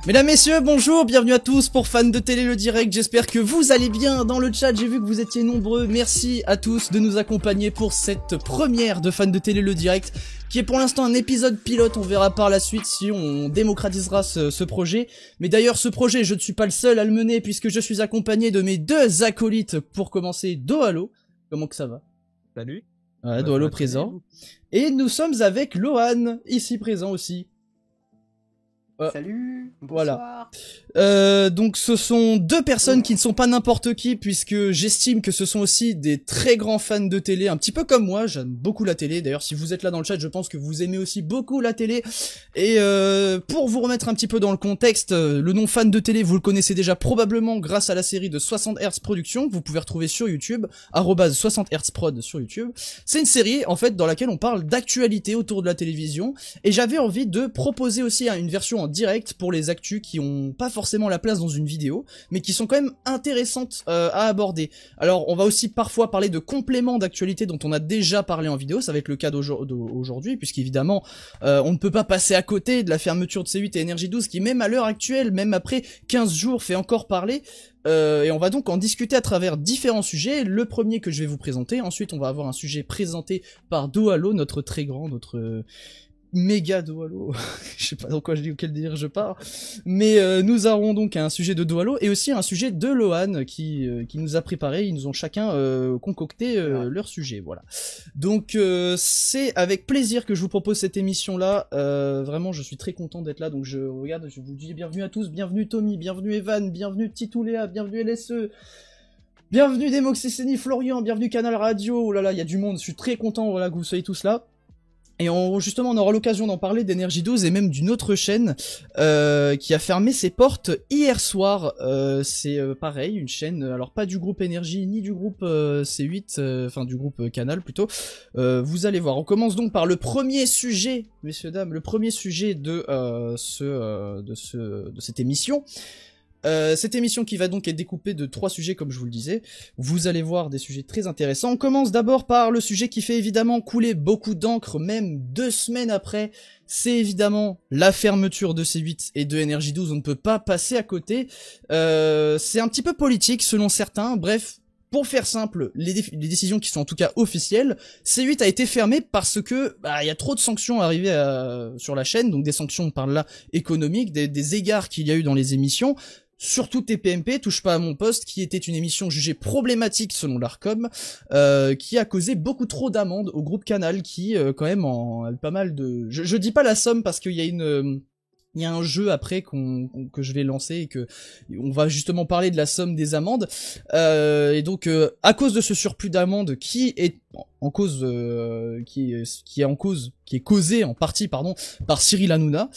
Mesdames, messieurs, bonjour, bienvenue à tous pour Fans de Télé le Direct, j'espère que vous allez bien dans le chat, j'ai vu que vous étiez nombreux, merci à tous de nous accompagner pour cette première de Fans de Télé le Direct, qui est pour l'instant un épisode pilote, on verra par la suite si on démocratisera ce projet, mais d'ailleurs ce projet je ne suis pas le seul à le mener puisque je suis accompagné de mes deux acolytes pour commencer, Dohalo, comment que ça va? Salut. Voilà, Dohalo présent, et nous sommes avec Lohan, ici présent aussi. Salut, voilà. bonsoir. Donc ce sont deux personnes qui ne sont pas n'importe qui, puisque j'estime que ce sont aussi des très grands fans de télé, un petit peu comme moi, j'aime beaucoup la télé, d'ailleurs si vous êtes là dans le chat, je pense que vous aimez aussi beaucoup la télé, et pour vous remettre un petit peu dans le contexte, le nom fan de télé, vous le connaissez déjà probablement grâce à la série de 60 Hz Productions, que vous pouvez retrouver sur YouTube, @60 Hz Prod sur YouTube. C'est une série, en fait, dans laquelle on parle d'actualité autour de la télévision, et j'avais envie de proposer aussi une version en direct pour les actus qui ont pas forcément la place dans une vidéo, mais qui sont quand même intéressantes à aborder. Alors on va aussi parfois parler de compléments d'actualité dont on a déjà parlé en vidéo, ça va être le cas d'aujourd'hui, puisqu'évidemment on ne peut pas passer à côté de la fermeture de C8 et Énergie 12 qui même à l'heure actuelle, même après 15 jours, fait encore parler. Et on va donc en discuter à travers différents sujets. Le premier que je vais vous présenter, ensuite on va avoir un sujet présenté par Dohalo, notre très grand, notre méga Dohalo, je sais pas dans quoi quel délire je pars, mais nous aurons donc un sujet de Dohalo et aussi un sujet de Lohan qui nous a préparé, ils nous ont chacun concocté leur sujet, voilà. Donc c'est avec plaisir que je vous propose cette émission là, vraiment je suis très content d'être là, donc je vous dis bienvenue à tous, bienvenue Tommy, bienvenue Evan, bienvenue Titouléa, bienvenue LSE, bienvenue Demoxysténie, Florian, bienvenue Canal Radio, oh là là il y a du monde, je suis très content voilà, que vous soyez tous là. Et justement, on aura l'occasion d'en parler d'Énergie 12 et même d'une autre chaîne qui a fermé ses portes hier soir. C'est pareil, une chaîne, alors pas du groupe Énergie ni du groupe C8, enfin du groupe Canal plutôt. Vous allez voir. On commence donc par le premier sujet, messieurs dames, le premier sujet de cette émission. Cette émission qui va donc être découpée de 3 sujets comme je vous le disais, vous allez voir des sujets très intéressants. On commence d'abord par le sujet qui fait évidemment couler beaucoup d'encre, même 2 semaines après, c'est évidemment la fermeture de C8 et de Énergie 12, on ne peut pas passer à côté, c'est un petit peu politique selon certains, bref. Pour faire simple, les décisions qui sont en tout cas officielles, C8 a été fermé parce que il y a trop de sanctions arrivées sur la chaîne, donc des sanctions par là économiques, des égards qu'il y a eu dans les émissions. Surtout TPMP, Touche pas à mon poste, qui était une émission jugée problématique selon l'Arcom, qui a causé beaucoup trop d'amendes au groupe Canal, qui quand même a pas mal de... Je dis pas la somme parce qu'il y a il y a un jeu après que je vais lancer et que on va justement parler de la somme des amendes, et donc à cause de ce surplus d'amendes qui est en cause, qui est causé en partie par Cyril Hanouna,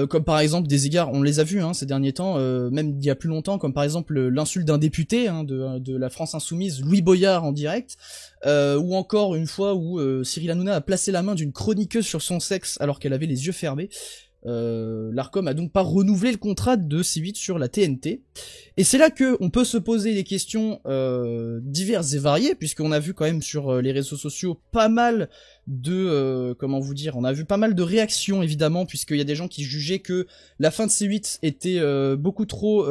comme par exemple des égards, on les a vus ces derniers temps, même il y a plus longtemps, comme par exemple l'insulte d'un député de la France Insoumise, Louis Boyard en direct, ou encore une fois où Cyril Hanouna a placé la main d'une chroniqueuse sur son sexe alors qu'elle avait les yeux fermés. L'Arcom a donc pas renouvelé le contrat de C8 sur la TNT, et c'est là que on peut se poser des questions diverses et variées, puisqu'on a vu quand même sur les réseaux sociaux pas mal de comment vous dire, on a vu pas mal de réactions évidemment, puisqu'il y a des gens qui jugeaient que la fin de C8 était beaucoup trop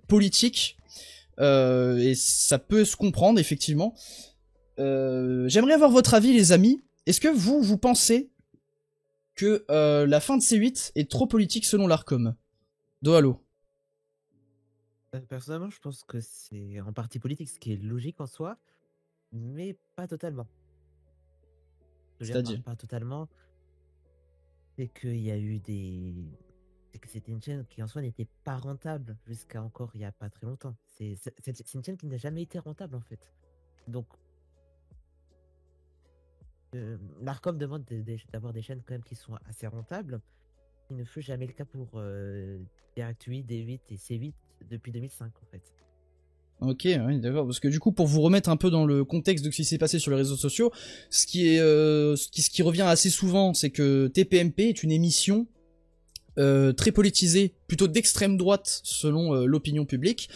politique, et ça peut se comprendre effectivement. J'aimerais avoir votre avis les amis, est-ce que vous pensez que la fin de C8 est trop politique selon l'Arcom? Dohalo. Personnellement, je pense que c'est en partie politique, ce qui est logique en soi, mais pas totalement. C'est-à-dire pas totalement, c'est qu'il y a eu c'est que c'était une chaîne qui en soi n'était pas rentable jusqu'à encore il y a pas très longtemps. C'est une chaîne qui n'a jamais été rentable en fait. Donc l'Arcom demande d'avoir des chaînes quand même qui sont assez rentables. Il ne fut jamais le cas pour Direct 8, D8 et C8 depuis 2005 en fait. Ok, oui, d'accord, parce que du coup, pour vous remettre un peu dans le contexte de ce qui s'est passé sur les réseaux sociaux, ce qui revient assez souvent, c'est que TPMP est une émission très politisée, plutôt d'extrême droite selon l'opinion publique,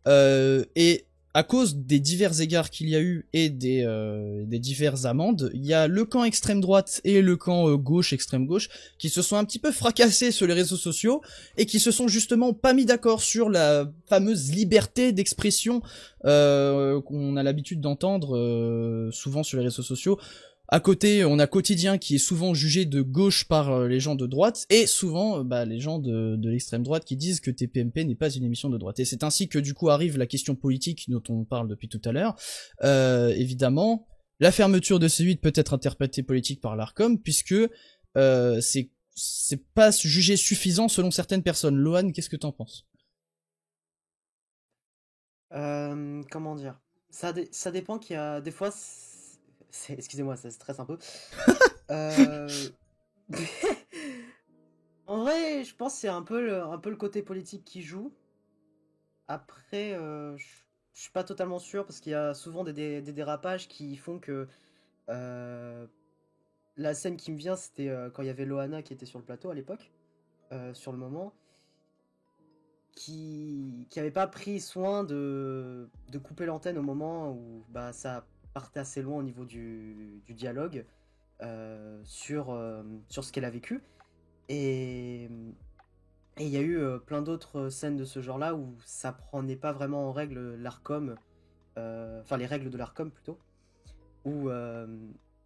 et à cause des divers égards qu'il y a eu et des diverses amendes, il y a le camp extrême droite et le camp gauche, extrême gauche, qui se sont un petit peu fracassés sur les réseaux sociaux et qui se sont justement pas mis d'accord sur la fameuse liberté d'expression qu'on a l'habitude d'entendre souvent sur les réseaux sociaux. À côté, on a Quotidien qui est souvent jugé de gauche par les gens de droite, et souvent les gens de l'extrême droite qui disent que TPMP n'est pas une émission de droite. Et c'est ainsi que du coup arrive la question politique dont on parle depuis tout à l'heure. Évidemment, la fermeture de C8 peut être interprétée politique par l'Arcom, puisque c'est pas jugé suffisant selon certaines personnes. Lohan, qu'est-ce que t'en penses? Comment dire? Ça dépend qu'il y a des fois. Excusez-moi, ça stresse un peu. Euh, En vrai, je pense que c'est un peu le côté politique qui joue. Après, je suis pas totalement sûr parce qu'il y a souvent des dérapages qui font que euh, la scène qui me vient, c'était quand il y avait Loana qui était sur le plateau à l'époque, sur le moment, qui avait pas pris soin de couper l'antenne au moment où bah, ça partait assez loin au niveau du dialogue sur ce qu'elle a vécu. Et il y a eu plein d'autres scènes de ce genre-là où ça prenait pas vraiment en règle l'Arcom, enfin les règles de l'Arcom plutôt, où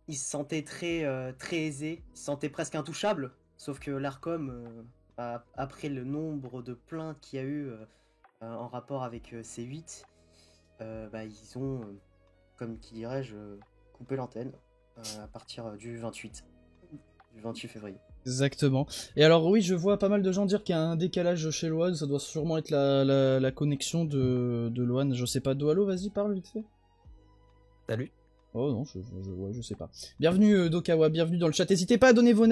il se sentait très aisé, il se sentait presque intouchable, sauf que l'Arcom, après le nombre de plaintes qu'il y a eu en rapport avec C8, bah, ils ont, comme qui dirais-je, coupé l'antenne à partir du 28 février. Exactement. Et alors oui, je vois pas mal de gens dire qu'il y a un décalage chez Lohan, ça doit sûrement être la connexion de Lohan, je sais pas. Doalo, vas-y, parle vite fait. Salut. Oh non, ouais, je sais pas. Bienvenue Dokawa, bienvenue dans le chat. N'hésitez pas à donner vos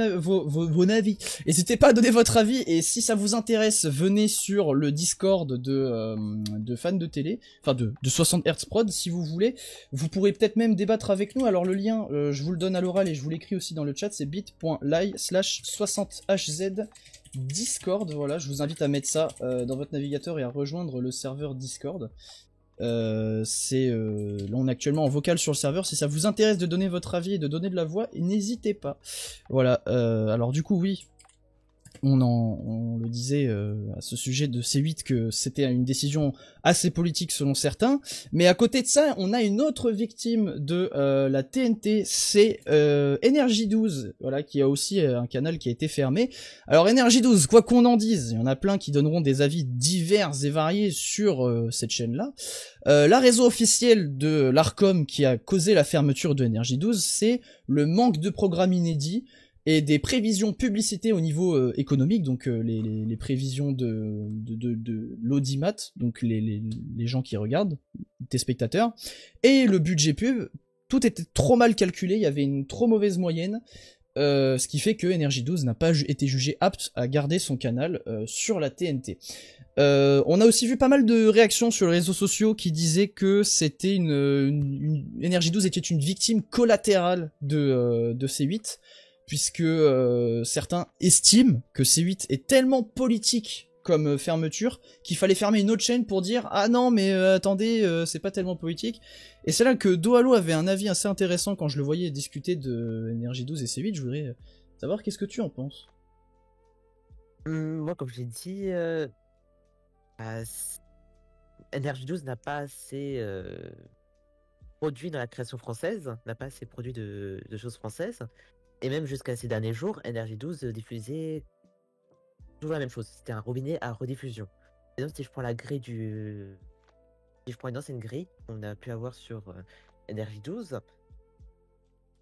avis. N'hésitez pas à donner votre avis. Et si ça vous intéresse, venez sur le Discord de fans de télé, enfin de 60 Hz Prod si vous voulez. Vous pourrez peut-être même débattre avec nous. Alors le lien, je vous le donne à l'oral et je vous l'écris aussi dans le chat. C'est bit.ly/60hz Discord. Voilà, je vous invite à mettre ça dans votre navigateur et à rejoindre le serveur Discord. Là on est actuellement en vocal sur le serveur. Si ça vous intéresse de donner votre avis et de donner de la voix, n'hésitez pas. Voilà, alors du coup oui, on le disait à ce sujet de C8 que c'était une décision assez politique selon certains, mais à côté de ça, on a une autre victime de la TNT, c'est Energy 12, voilà, qui a aussi un canal qui a été fermé. Alors Energy 12, quoi qu'on en dise, il y en a plein qui donneront des avis divers et variés sur cette chaîne-là. La raison officielle de l'Arcom qui a causé la fermeture de Energy 12, c'est le manque de programmes inédits et des prévisions publicité au niveau économique, donc les prévisions de l'audimat, donc les gens qui regardent, des spectateurs, et le budget pub, tout était trop mal calculé, il y avait une trop mauvaise moyenne, ce qui fait que Energy 12 n'a pas été jugé apte à garder son canal sur la TNT. On a aussi vu pas mal de réactions sur les réseaux sociaux qui disaient que c'était Energy 12 était une victime collatérale de C8, puisque certains estiment que C8 est tellement politique comme fermeture qu'il fallait fermer une autre chaîne pour dire ah non mais attendez, c'est pas tellement politique. Et c'est là que Doalo avait un avis assez intéressant quand je le voyais discuter de Energy 12 et C8. Je voudrais savoir qu'est-ce que tu en penses. Moi, comme je l'ai dit, bah, Energy 12 n'a pas assez produit dans la création française, n'a pas assez produit de choses françaises. Et même jusqu'à ces derniers jours, Energy 12 diffusait toujours la même chose. C'était un robinet à rediffusion. Et donc, si je prends la grille Si je prends une ancienne grille qu'on a pu avoir sur Energy 12,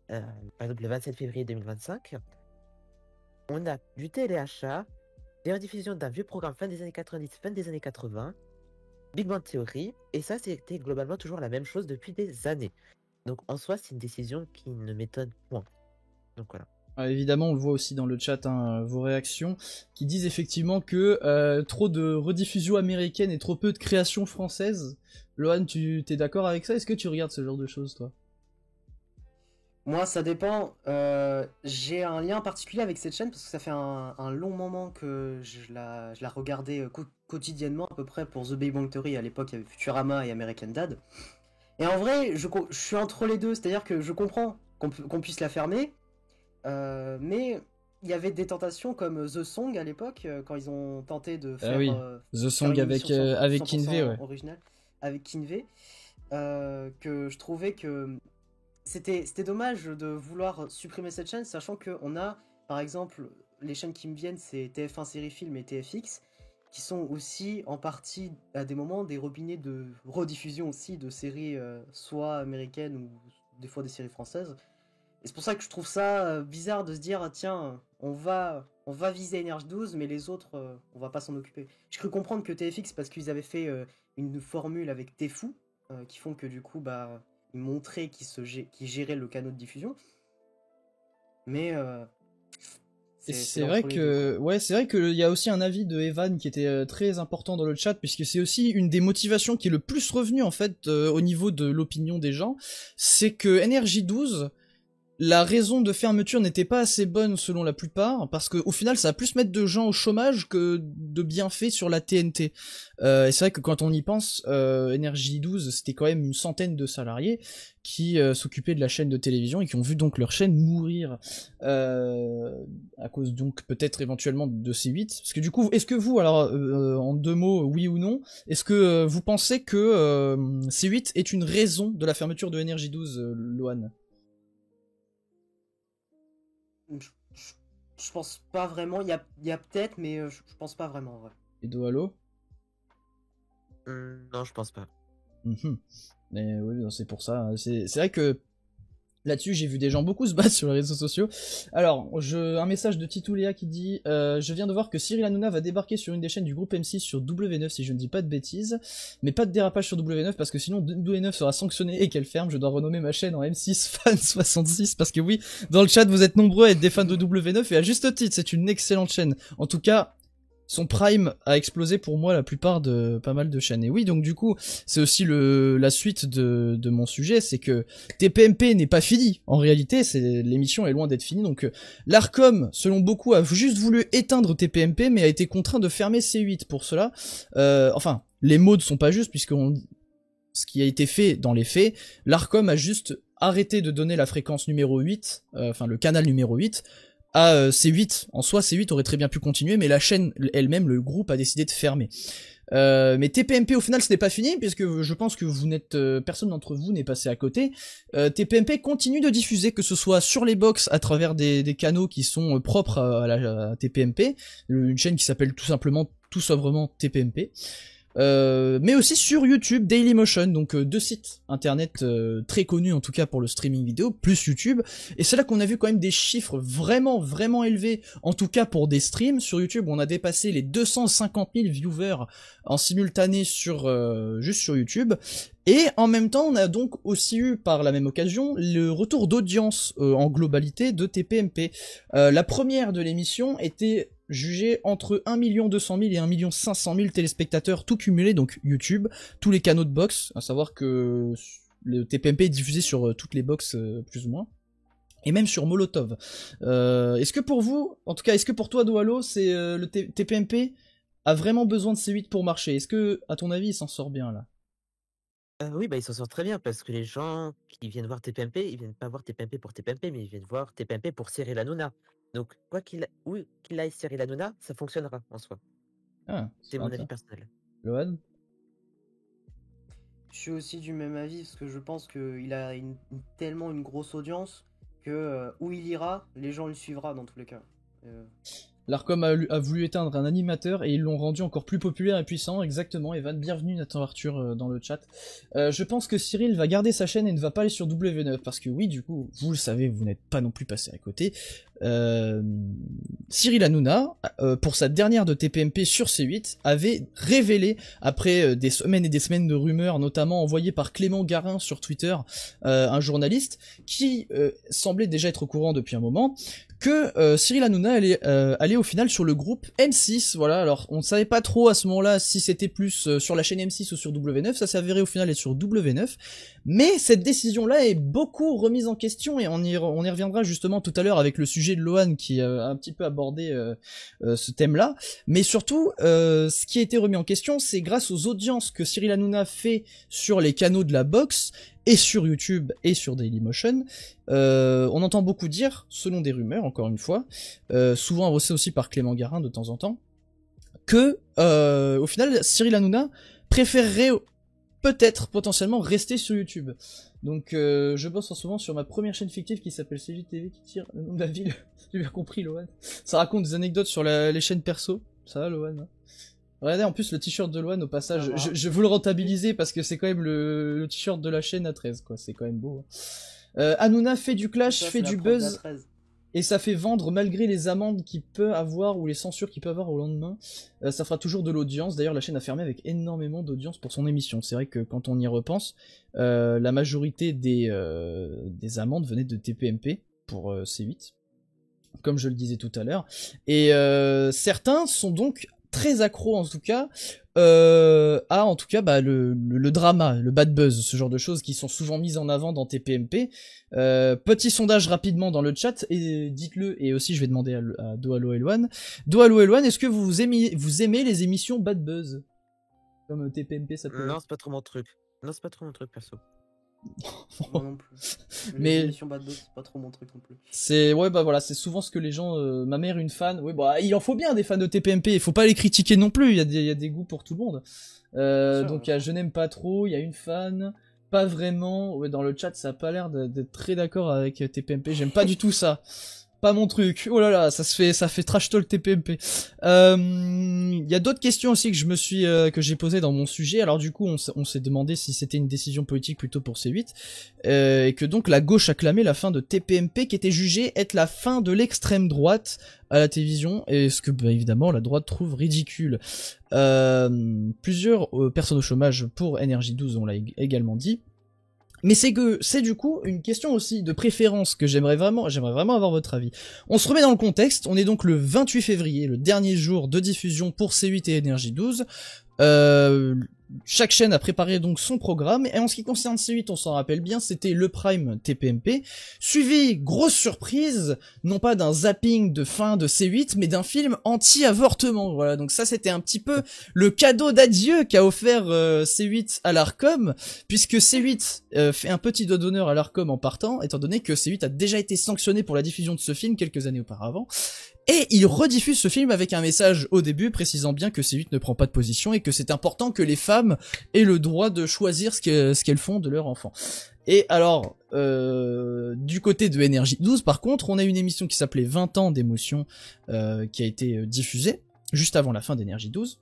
par exemple le 27 février 2025, on a du téléachat, des rediffusions d'un vieux programme fin des années 90, fin des années 80, Big Bang Theory, et ça, c'était globalement toujours la même chose depuis des années. Donc, en soi, c'est une décision qui ne m'étonne point. Donc voilà. Évidemment, on le voit aussi dans le chat, hein, vos réactions, qui disent effectivement que trop de rediffusion américaine et trop peu de création française. Lohan, tu t'es d'accord avec ça? Est-ce que tu regardes ce genre de choses, toi? Moi, ça dépend. J'ai un lien particulier avec cette chaîne parce que ça fait un long moment que je la regardais quotidiennement à peu près pour The Big Bang Theory. À l'époque, il y avait Futurama et American Dad. Et en vrai, je suis entre les deux. C'est-à-dire que je comprends qu'on puisse la fermer, mais il y avait des tentations comme The Song à l'époque, quand ils ont tenté de Ah oui, The faire Song une avec, émission avec 100% Kinvey, ouais. originale, avec Kinvey, que je trouvais que c'était dommage de vouloir supprimer cette chaîne, sachant qu'on a, par exemple, les chaînes qui me viennent, c'est TF1 Série Film et TFX, qui sont aussi en partie, à des moments, des robinets de rediffusion aussi de séries, soit américaines ou des fois des séries françaises. Et c'est pour ça que je trouve ça bizarre de se dire, ah, tiens, on va viser NRJ12, mais les autres, on va pas s'en occuper. J'ai cru comprendre que TFX, parce qu'ils avaient fait une formule avec Tfou, qui font que du coup, bah, ils montraient qu'ils géraient le canal de diffusion. Mais Et c'est c'est vrai entre les deux, quoi. que, ouais, c'est vrai qu'il y a aussi un avis de Evan qui était très important dans le chat, puisque c'est aussi une des motivations qui est le plus revenue, en fait, au niveau de l'opinion des gens, c'est que NRJ12, la raison de fermeture n'était pas assez bonne selon la plupart, parce que au final ça va plus mettre de gens au chômage que de bienfaits sur la TNT. Et c'est vrai que quand on y pense, NRJ12 c'était quand même une centaine de salariés qui s'occupaient de la chaîne de télévision et qui ont vu donc leur chaîne mourir à cause donc peut-être éventuellement de C8. Parce que du coup, est-ce que vous, alors en deux mots, oui ou non, est-ce que vous pensez que C8 est une raison de la fermeture de NRJ12, Loan? Je pense pas vraiment. Il y a peut-être, mais je pense pas vraiment, ouais. Et Dohalo? Non, je pense pas. Mais oui, non, c'est pour ça. Hein. C'est vrai que là-dessus, j'ai vu des gens beaucoup se battre sur les réseaux sociaux. Alors, un message de Titouléa qui dit je viens de voir que Cyril Hanouna va débarquer sur une des chaînes du groupe M6 sur W9, si je ne dis pas de bêtises. Mais pas de dérapage sur W9, parce que sinon W9 sera sanctionné et qu'elle ferme. Je dois renommer ma chaîne en M6 Fan 66, parce que oui, dans le chat, vous êtes nombreux à être des fans de W9, et à juste titre, c'est une excellente chaîne. En tout cas, son prime a explosé pour moi la plupart de pas mal de chaînes. Et oui, donc du coup, c'est aussi la suite de mon sujet, c'est que TPMP n'est pas fini. En réalité, l'émission est loin d'être finie. Donc l'Arcom, selon beaucoup, a juste voulu éteindre TPMP, mais a été contraint de fermer C8 pour cela. Enfin, les mots ne sont pas justes, ce qui a été fait dans les faits, l'Arcom a juste arrêté de donner la fréquence numéro 8, enfin le canal numéro 8, à C8. En soi, C8 aurait très bien pu continuer, mais la chaîne elle-même, le groupe, a décidé de fermer. Mais TPMP au final ce n'est pas fini, puisque je pense que vous n'êtes personne d'entre vous n'est passé à côté. TPMP continue de diffuser, que ce soit sur les box à travers des canaux qui sont propres à TPMP, une chaîne qui s'appelle tout simplement, tout sobrement TPMP. Mais aussi sur YouTube, Dailymotion, donc deux sites internet très connus en tout cas pour le streaming vidéo, plus YouTube, et c'est là qu'on a vu quand même des chiffres vraiment vraiment élevés, en tout cas pour des streams sur YouTube. On a dépassé les 250 000 viewers en simultané juste sur YouTube, et en même temps on a donc aussi eu par la même occasion le retour d'audience en globalité de TPMP. La première de l'émission était jugé entre 1 200 000 et 1 500 000 téléspectateurs, tout cumulé, donc YouTube, tous les canaux de box, à savoir que le TPMP est diffusé sur toutes les box plus ou moins, et même sur Molotov. Est-ce que pour vous, en tout cas, est-ce que pour toi Dohalo, c'est le TPMP a vraiment besoin de C8 pour marcher? Est-ce que, à ton avis, il s'en sort bien là? Oui, bah, ils s'en sortent très bien parce que les gens qui viennent voir TPMP, ils viennent pas voir TPMP pour TPMP, mais ils viennent voir TPMP pour Cyril Hanouna. Donc, qu'il aille Cyril Hanouna, ça fonctionnera en soi. Ah, C'est mon avis personnel. Lohan? Je suis aussi du même avis parce que je pense qu'il a tellement une grosse audience que où il ira, les gens le suivra dans tous les cas. L'Arcom a voulu éteindre un animateur et ils l'ont rendu encore plus populaire et puissant, exactement, Evan, bienvenue Nathan Arthur dans le chat. Je pense que Cyril va garder sa chaîne et ne va pas aller sur W9, parce que oui, du coup, vous le savez, vous n'êtes pas non plus passé à côté. Cyril Hanouna, pour sa dernière de TPMP sur C8, avait révélé, après des semaines et des semaines de rumeurs, notamment envoyées par Clément Garin sur Twitter, un journaliste, qui semblait déjà être au courant depuis un moment, que Cyril Hanouna allait au final sur le groupe M6, voilà. Alors on ne savait pas trop à ce moment-là si c'était plus sur la chaîne M6 ou sur W9, ça s'est avéré au final être sur W9, mais cette décision-là est beaucoup remise en question, et on y reviendra justement tout à l'heure avec le sujet de Lohan qui a un petit peu abordé ce thème-là, mais surtout ce qui a été remis en question, c'est grâce aux audiences que Cyril Hanouna fait sur les canaux de la boxe, et sur YouTube et sur Dailymotion, on entend beaucoup dire, selon des rumeurs, encore une fois, souvent avancées aussi par Clément Garin de temps en temps, que au final Cyril Hanouna préférerait peut-être potentiellement rester sur YouTube. Donc je bosse en ce moment sur ma première chaîne fictive qui s'appelle CJTV, qui tire le nom de la ville. J'ai bien compris, Lohan. Ça raconte des anecdotes sur les chaînes perso. Ça va, Lohan, hein? Regardez en plus le t-shirt de Lohan au passage, je veux le rentabiliser parce que c'est quand même le t-shirt de la chaîne à 13 quoi, c'est quand même beau. Hanouna fait du clash, fait du buzz, et ça fait vendre malgré les amendes qu'il peut avoir ou les censures qu'il peut avoir au lendemain. Ça fera toujours de l'audience, d'ailleurs la chaîne a fermé avec énormément d'audience pour son émission. C'est vrai que quand on y repense, la majorité des amendes venaient de TPMP pour C8, comme je le disais tout à l'heure, et certains sont donc très accro en tout cas à en tout cas le drama, le bad buzz, ce genre de choses qui sont souvent mises en avant dans TPMP. Petit sondage rapidement dans le chat, et dites-le, et aussi je vais demander à Doalo Eloane. Doalo Eloane, est-ce que vous aimez les émissions bad buzz comme TPMP ça peut? Non, c'est pas trop mon truc. Non, c'est pas trop mon truc perso. Moi non plus. Mais les émissions bad buzz, c'est pas trop mon truc non plus. C'est voilà, c'est souvent ce que les gens. Ma mère une fan. Oui, bah il en faut bien des fans de TPMP. Il faut pas les critiquer non plus. Il y a des goûts pour tout le monde. Donc il y a je n'aime pas trop. Il y a une fan. Pas vraiment. Ouais, dans le chat ça a pas l'air d'être très d'accord avec TPMP. J'aime pas du tout ça. Pas mon truc. Oh là là, ça fait trash talk TPMP. Il y a d'autres questions aussi que j'ai posées dans mon sujet. Alors du coup, on s'est demandé si c'était une décision politique plutôt pour C8, et que donc la gauche acclamait la fin de TPMP, qui était jugée être la fin de l'extrême droite à la télévision, et ce que évidemment la droite trouve ridicule. Plusieurs personnes au chômage pour NRJ12, on l'a également dit. Mais c'est du coup une question aussi de préférence que j'aimerais vraiment avoir votre avis. On se remet dans le contexte, on est donc le 28 février, le dernier jour de diffusion pour C8 et NRJ12. Chaque chaîne a préparé donc son programme, et en ce qui concerne C8, on s'en rappelle bien, c'était le Prime TPMP, suivi, grosse surprise, non pas d'un zapping de fin de C8, mais d'un film anti-avortement. Voilà, donc ça c'était un petit peu le cadeau d'adieu qu'a offert C8 à l'Arcom, puisque C8 fait un petit doigt d'honneur à l'Arcom en partant, étant donné que C8 a déjà été sanctionné pour la diffusion de ce film quelques années auparavant. Et il rediffuse ce film avec un message au début précisant bien que C8 ne prend pas de position et que c'est important que les femmes aient le droit de choisir ce qu'elles font de leur enfant. Et alors, du côté de NRJ12, par contre, on a une émission qui s'appelait 20 ans d'émotion qui a été diffusée juste avant la fin d'NRJ12.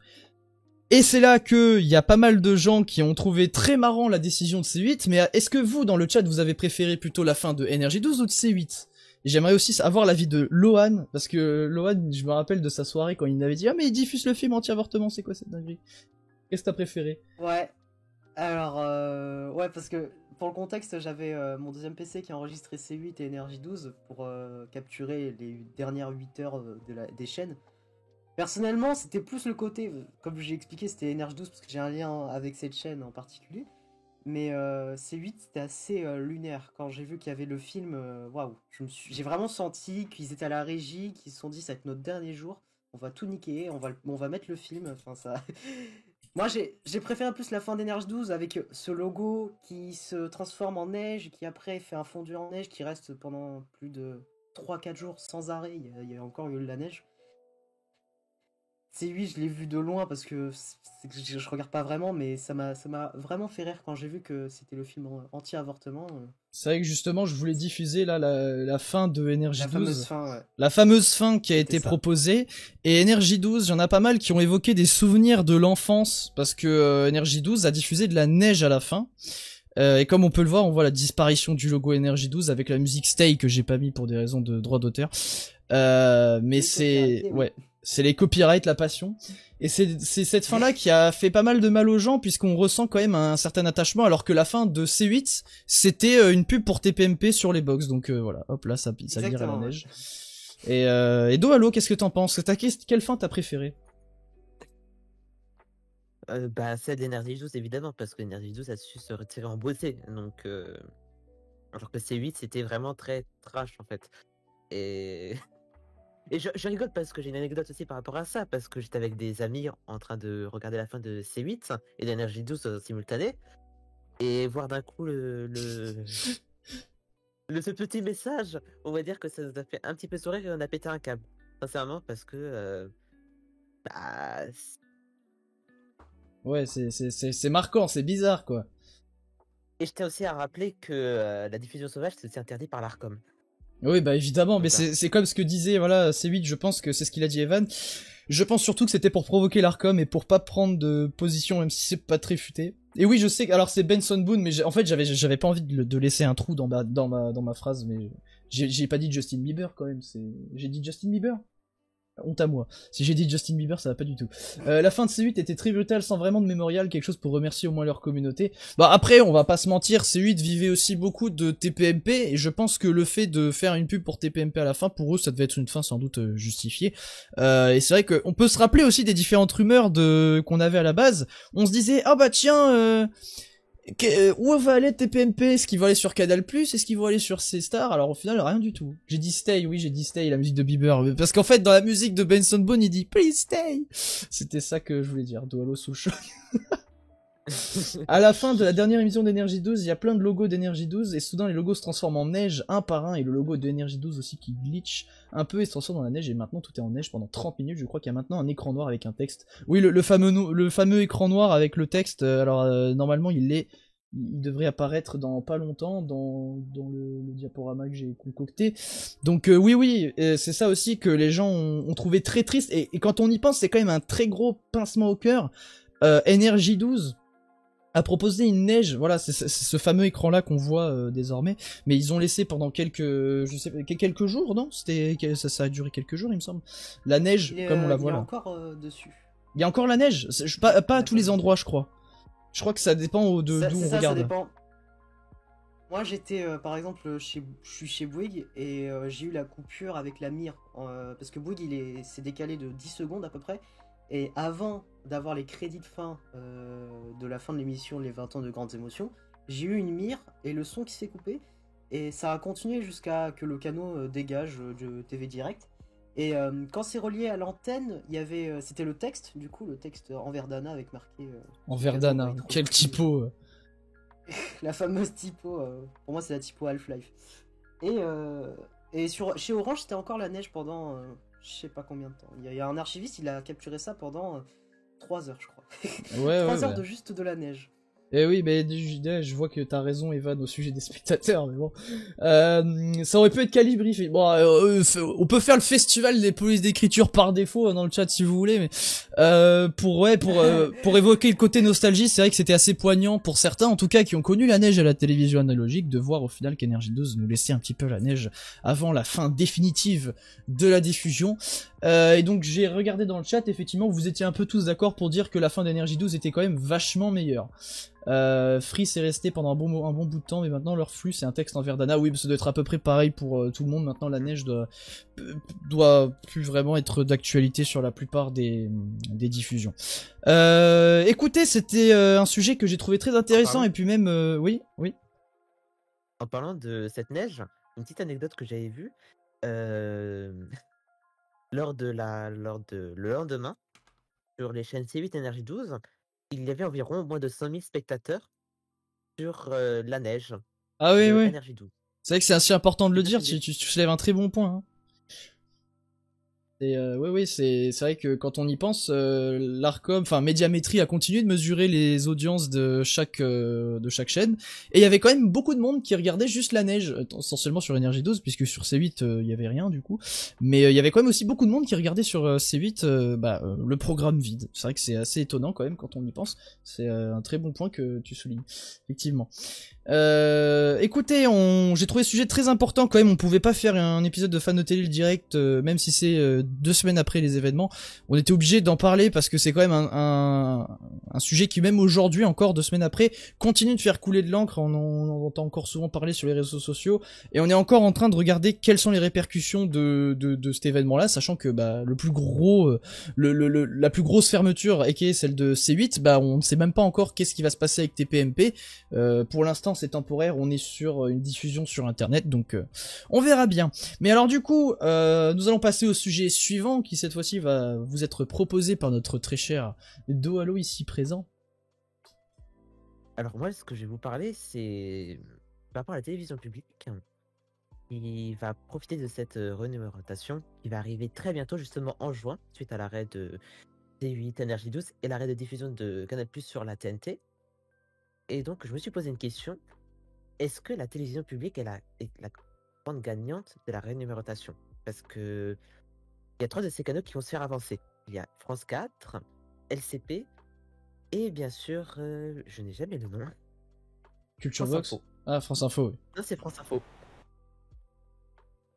Et c'est là que il y a pas mal de gens qui ont trouvé très marrant la décision de C8, mais est-ce que vous, dans le chat, vous avez préféré plutôt la fin de NRJ12 ou de C8 ? J'aimerais aussi avoir l'avis de Lohan, parce que Lohan, je me rappelle de sa soirée quand il avait dit « Ah mais il diffuse le film anti-avortement, c'est quoi cette dinguerie ?» Qu'est-ce que t'as préféré? Ouais, alors, ouais, parce que pour le contexte, j'avais mon deuxième PC qui a enregistré C8 et NRJ12 pour capturer les dernières 8 heures des chaînes. Personnellement, c'était plus le côté, comme j'ai expliqué, c'était NRJ12 parce que j'ai un lien avec cette chaîne en particulier. Mais C8 c'était assez lunaire. Quand j'ai vu qu'il y avait le film, waouh, j'ai vraiment senti qu'ils étaient à la régie, qu'ils se sont dit ça va être notre dernier jour, on va tout niquer, on va mettre le film. Enfin ça. Moi j'ai préféré plus la fin d'NRJ12 avec ce logo qui se transforme en neige, qui après fait un fondu en neige qui reste pendant plus de 3-4 jours sans arrêt. Il y a encore eu de la neige. C8, je l'ai vu de loin parce que je regarde pas vraiment, mais ça m'a vraiment fait rire quand j'ai vu que c'était le film anti-avortement. C'est vrai que justement, je voulais diffuser là la fin de NRJ12. La fameuse fin, ouais. La fameuse fin qui a été proposée. Et NRJ12, il y en a pas mal qui ont évoqué des souvenirs de l'enfance, parce que NRJ12 a diffusé de la neige à la fin. Et comme on peut le voir, on voit la disparition du logo Energy 12 avec la musique Stay que j'ai pas mis pour des raisons de droit d'auteur. Mais c'est ouais, c'est les copyrights, la passion. Et c'est cette fin-là qui a fait pas mal de mal aux gens puisqu'on ressent quand même un certain attachement alors que la fin de C8 c'était une pub pour TPMP sur les box. Donc voilà, hop là ça vire à la neige. Et Dohalo, qu'est-ce que t'en penses? Quelle fin t'as préférée? Bah, celle d'Energy 12 évidemment, parce que Energy 12 a su se retirer en beauté. Donc, alors que C8 c'était vraiment très trash en fait. Et, et je rigole parce que j'ai une anecdote aussi par rapport à ça, parce que j'étais avec des amis en train de regarder la fin de C8 et d'Energy 12 simultané, et voir d'un coup ce petit message, on va dire que ça nous a fait un petit peu sourire et on a pété un câble. Sincèrement, parce que bah, Ouais, c'est marquant, c'est bizarre quoi. et je tiens aussi à rappeler que la diffusion sauvage c'est aussi interdit par l'Arcom. Oui, bah évidemment, mais Voilà. c'est comme ce que disait voilà C8, je pense que c'est ce qu'il a dit Evan. Je pense surtout que c'était pour provoquer l'Arcom et pour pas prendre de position même si c'est pas très futé. Et oui, je sais que alors c'est Benson Boone mais en fait j'avais pas envie de laisser un trou dans ma phrase mais j'ai pas dit Justin Bieber quand même, j'ai dit Justin Bieber. Honte à moi. Si j'ai dit Justin Bieber, ça va pas du tout. La fin de C8 était très brutale, sans vraiment de mémorial, quelque chose pour remercier au moins leur communauté. Bah après, on va pas se mentir, C8 vivait aussi beaucoup de TPMP, et je pense que le fait de faire une pub pour TPMP à la fin, pour eux, ça devait être une fin sans doute justifiée. Et c'est vrai qu'on peut se rappeler aussi des différentes rumeurs qu'on avait à la base. On se disait, ah bah tiens... où va aller TPMP? Est-ce qu'ils vont aller sur Canal+? Est-ce qu'ils vont aller sur C-Star? Alors au final, rien du tout. J'ai dit Stay, oui, j'ai dit Stay, la musique de Bieber. Parce qu'en fait, dans la musique de Benson Boone, il dit Please stay. C'était ça que je voulais dire. Dohalo sous le choc. À la fin de la dernière émission d'Energy 12, il y a plein de logos d'Energy 12 et soudain les logos se transforment en neige un par un et le logo d'Energy 12 aussi qui glitch un peu et se transforme dans la neige et maintenant tout est en neige pendant 30 minutes. Je crois qu'il y a maintenant un écran noir avec un texte. Oui, le fameux écran noir avec le texte. Normalement il devrait apparaître dans pas longtemps dans le diaporama que j'ai concocté. Donc oui, c'est ça aussi que les gens ont trouvé très triste et quand on y pense, c'est quand même un très gros pincement au cœur. Energy 12 a proposé une neige, voilà, c'est ce fameux écran là qu'on voit désormais, mais ils ont laissé pendant quelques jours, non? Ça a duré quelques jours, il me semble. La neige, comme on la voit là. Il y a encore dessus. Il y a encore la neige, pas à tous les endroits, je crois. Je crois que ça dépend d'où on regarde. Ça dépend. Moi, j'étais par exemple je suis chez Bouygues et j'ai eu la coupure avec la mire parce que Bouygues s'est décalé de 10 secondes à peu près. Et avant d'avoir les crédits de fin de la fin de l'émission Les 20 ans de grandes émotions, j'ai eu une mire et le son qui s'est coupé. Et ça a continué jusqu'à que le canot dégage de TV Direct. Et quand c'est relié à l'antenne, c'était le texte, du coup, le texte en verdana avec marqué... en verdana, quel typo La fameuse typo, pour moi c'est la typo Half-Life. Et chez Orange, c'était encore la neige pendant... je sais pas combien de temps. Il y a un archiviste, il a capturé ça pendant 3 heures, je crois. Ouais, 3 heures de juste de la neige. Eh oui, mais je vois que t'as raison, Evan, au sujet des spectateurs, mais bon. Ça aurait pu être calibré. Bon, on peut faire le festival des polices d'écriture par défaut dans le chat si vous voulez, mais pour évoquer le côté nostalgie, c'est vrai que c'était assez poignant pour certains, en tout cas, qui ont connu la neige à la télévision analogique, de voir au final qu'Energy 12 nous laissait un petit peu la neige avant la fin définitive de la diffusion. Et donc j'ai regardé dans le chat, effectivement, vous étiez un peu tous d'accord pour dire que la fin d'Energy 12 était quand même vachement meilleure. Free c'est resté pendant un bon bout de temps, mais maintenant leur flux c'est un texte en verdana. Oui, ça doit être à peu près pareil pour tout le monde. Maintenant la neige doit plus vraiment être d'actualité sur la plupart des diffusions. Écoutez, c'était un sujet que j'ai trouvé très intéressant et puis même oui. En parlant de cette neige, une petite anecdote que j'avais vue lors de le lendemain sur les chaînes C8 Énergie 12, il y avait environ moins de 100 000 spectateurs sur la neige Ah oui, de oui. Énergie 12. C'est vrai que c'est assez important de le dire, tu soulèves un très bon point. Hein. Oui, c'est vrai que quand on y pense, l'Arcom, enfin Médiamétrie a continué de mesurer les audiences de chaque chaîne, et il y avait quand même beaucoup de monde qui regardait juste la neige, essentiellement sur Énergie 12, puisque sur C8 il y avait rien du coup, mais il y avait quand même aussi beaucoup de monde qui regardait sur C8 le programme vide. C'est vrai que c'est assez étonnant quand même quand on y pense. C'est un très bon point que tu soulignes, effectivement. Écoutez, j'ai trouvé ce sujet très important quand même. On pouvait pas faire un épisode de Fan de Télé le direct, même si c'est 2 semaines après les événements. On était obligé d'en parler parce que c'est quand même un sujet qui même aujourd'hui, encore 2 semaines après, continue de faire couler de l'encre. On en entend encore souvent parler sur les réseaux sociaux, et on est encore en train de regarder quelles sont les répercussions de cet événement-là, sachant que le plus gros, la plus grosse fermeture, et qui est celle de C8, on ne sait même pas encore qu'est-ce qui va se passer avec TPMP. Pour l'instant c'est temporaire, on est sur une diffusion sur internet, donc on verra bien. Mais alors du coup, nous allons passer au sujet suivant, qui cette fois-ci va vous être proposé par notre très cher Dohalo ici présent. Alors moi, ce que je vais vous parler, c'est par rapport à la télévision publique, qui va profiter de cette renumération qui va arriver très bientôt, justement en juin, suite à l'arrêt de C8, Énergie 12 et l'arrêt de diffusion de Canal+ sur la TNT. Et donc, je me suis posé une question. Est-ce que la télévision publique est la grande gagnante de la rénumération? Parce que il y a 3 de ces canaux qui vont se faire avancer. Il y a France 4, LCP et bien sûr, je n'ai jamais le nom. Culture France Box. Info. Ah, France Info, oui. Non, c'est France Info.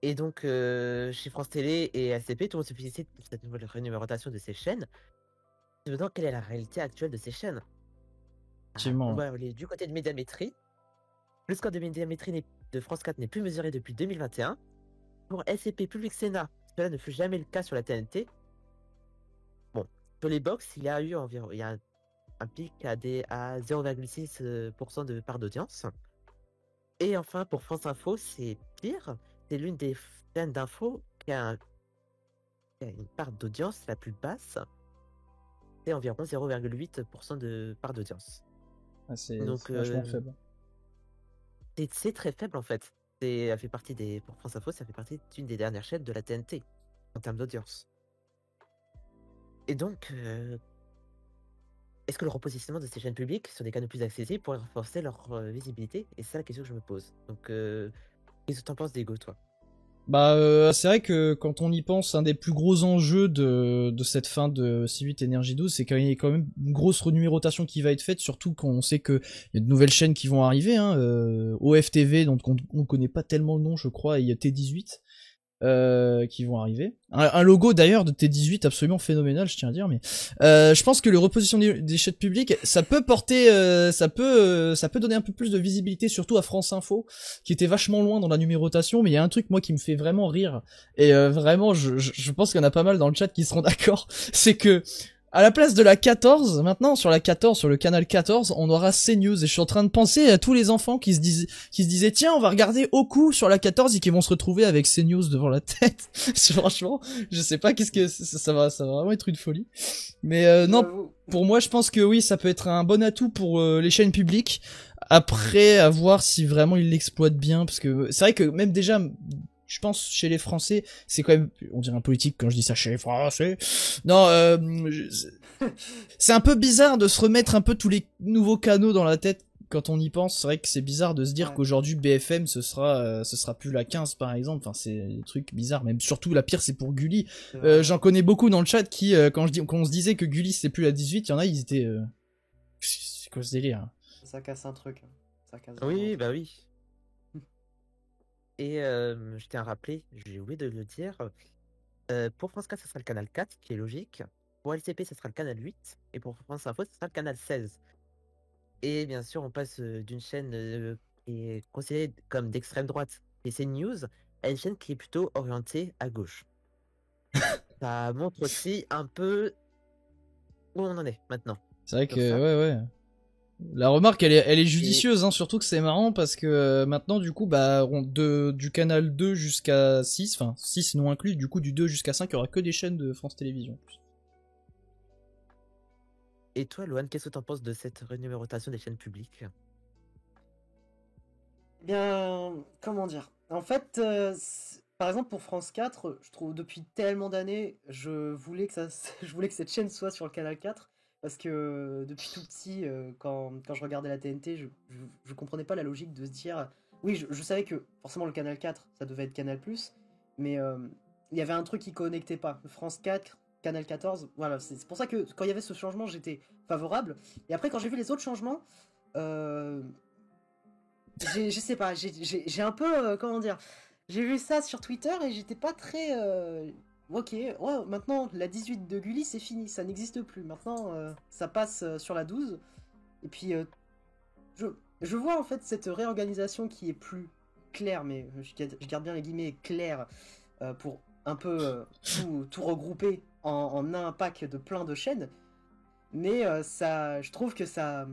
Et donc, chez France Télé et LCP, tout le monde se félicite pour cette nouvelle rénumération de ces chaînes. Maintenant, quelle est la réalité actuelle de ces chaînes? Effectivement. On va aller du côté de Médiamétrie. Le score de Médiamétrie de France 4 n'est plus mesuré depuis 2021. Pour LCP Public Sénat, cela ne fut jamais le cas sur la TNT. Bon, sur les box, il y a eu environ un pic à 0,6% de part d'audience. Et enfin, pour France Info, c'est pire. C'est l'une des chaînes d'info qui a une part d'audience la plus basse. C'est environ 0,8% de part d'audience. C'est Donc, vachement faible. c'est très faible en fait. Pour France Info, ça fait partie d'une des dernières chaînes de la TNT en termes d'audience. Et donc, est-ce que le repositionnement de ces chaînes publiques sur des canaux plus accessibles pourrait renforcer leur visibilité? Et c'est ça la question que je me pose. Donc, qu'est-ce que tu en penses, Diego, toi? C'est vrai que quand on y pense, un des plus gros enjeux de cette fin de C8 Énergie 12, c'est qu'il y a quand même une grosse renumérotation qui va être faite, surtout quand on sait qu'il y a de nouvelles chaînes qui vont arriver, OFTV, dont on connaît pas tellement le nom, je crois, et il y a T18 qui vont arriver. Un logo d'ailleurs de T18 absolument phénoménal, je tiens à dire, mais je pense que le repositionnement des chaînes publiques, ça peut porter, ça peut donner un peu plus de visibilité, surtout à France Info, qui était vachement loin dans la numérotation. Mais il y a un truc moi qui me fait vraiment rire, et vraiment je pense qu'il y en a pas mal dans le chat qui seront d'accord, c'est que à la place de la 14, maintenant sur la 14, sur le canal 14, on aura CNews, et je suis en train de penser à tous les enfants qui se disaient tiens, on va regarder Oku sur la 14 et qui vont se retrouver avec CNews devant la tête. Franchement, je sais pas qu'est-ce que ça va vraiment être une folie. Mais non, pour moi, je pense que oui, ça peut être un bon atout pour les chaînes publiques. Après, à voir si vraiment ils l'exploitent bien, parce que c'est vrai que même déjà, je pense chez les Français, c'est quand même, on dirait un politique quand je dis ça, chez les Français. Non, c'est un peu bizarre de se remettre un peu tous les nouveaux canaux dans la tête quand on y pense. C'est vrai que c'est bizarre de se dire qu'aujourd'hui BFM ce sera plus la 15 par exemple. Enfin, c'est des trucs bizarres. Même surtout la pire, c'est pour Gulli. J'en connais beaucoup dans le chat qui, quand on se disait que Gulli c'était plus la 18, il y en a, ils étaient, c'est quoi ce délire? Ça casse un truc. Ça casse Oui, bah oui. Et je tiens à rappeler, j'ai oublié de le dire, pour France 4, ce sera le canal 4, qui est logique. Pour LCP, ce sera le canal 8. Et pour France Info, ce sera le canal 16. Et bien sûr, on passe d'une chaîne qui est considérée comme d'extrême droite, et c'est CNews, à une chaîne qui est plutôt orientée à gauche. Ça montre aussi un peu où on en est maintenant. C'est vrai que, ouais. La remarque, elle est judicieuse, hein, surtout que c'est marrant parce que maintenant, du coup, du canal 2 jusqu'à 6, enfin 6 non inclus, du coup du 2 jusqu'à 5, il y aura que des chaînes de France Télévisions. Et toi, Loan, qu'est-ce que tu en penses de cette renumérotation des chaînes publiques? Bien, comment dire? En fait, par exemple, pour France 4, je trouve depuis tellement d'années, je voulais que ça, je voulais que cette chaîne soit sur le canal 4 parce que depuis tout petit, quand je regardais la TNT, je comprenais pas la logique de se dire, oui, je savais que forcément le canal 4, ça devait être Canal+, mais il y avait un truc qui connectait pas. France 4, Canal 14, voilà, c'est pour ça que quand il y avait ce changement, j'étais favorable. Et après, quand j'ai vu les autres changements, euh, je sais pas, j'ai un peu, comment dire, j'ai vu ça sur Twitter et j'étais pas très. Ok, ouais, maintenant la 18 de Gulli c'est fini, ça n'existe plus. Maintenant ça passe sur la 12. Et puis je, je vois en fait cette réorganisation qui est plus claire, mais je garde bien les guillemets claire pour un peu tout regrouper en un pack de plein de chaînes. Mais ça, je trouve que ça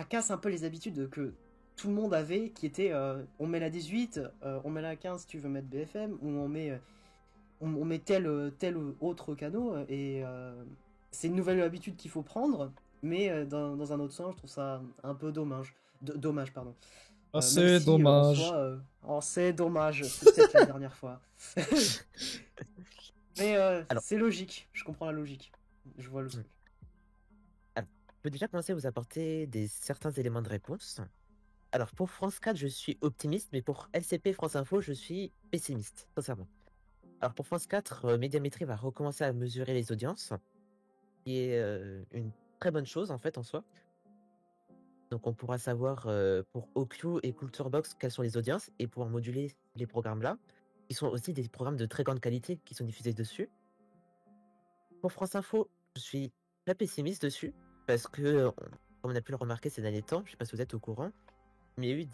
casse un peu les habitudes que tout le monde avait, qui était on met la 18, on met la 15 si tu veux mettre BFM, ou on met tel autre canot, et c'est une nouvelle habitude qu'il faut prendre, mais dans un autre sens, je trouve ça un peu dommage. Dommage, pardon. Ah, Même c'est si, en dommage. soi, oh, c'est dommage, c'est peut-être la dernière fois. Mais Alors, c'est logique, je comprends la logique. Je vois le truc. alors, je peux déjà commencer à vous apporter certains éléments de réponse. Alors, pour France 4, je suis optimiste, mais pour LCP France Info, je suis pessimiste, sincèrement. Alors, pour France 4, Médiamétrie va recommencer à mesurer les audiences, qui est une très bonne chose, en fait, en soi. Donc, on pourra savoir pour OQ et Culture Box quelles sont les audiences et pouvoir moduler les programmes-là, qui sont aussi des programmes de très grande qualité qui sont diffusés dessus. Pour France Info, je suis très pessimiste dessus, parce que, comme on a pu le remarquer ces derniers temps, je ne sais pas si vous êtes au courant, mais il y a eu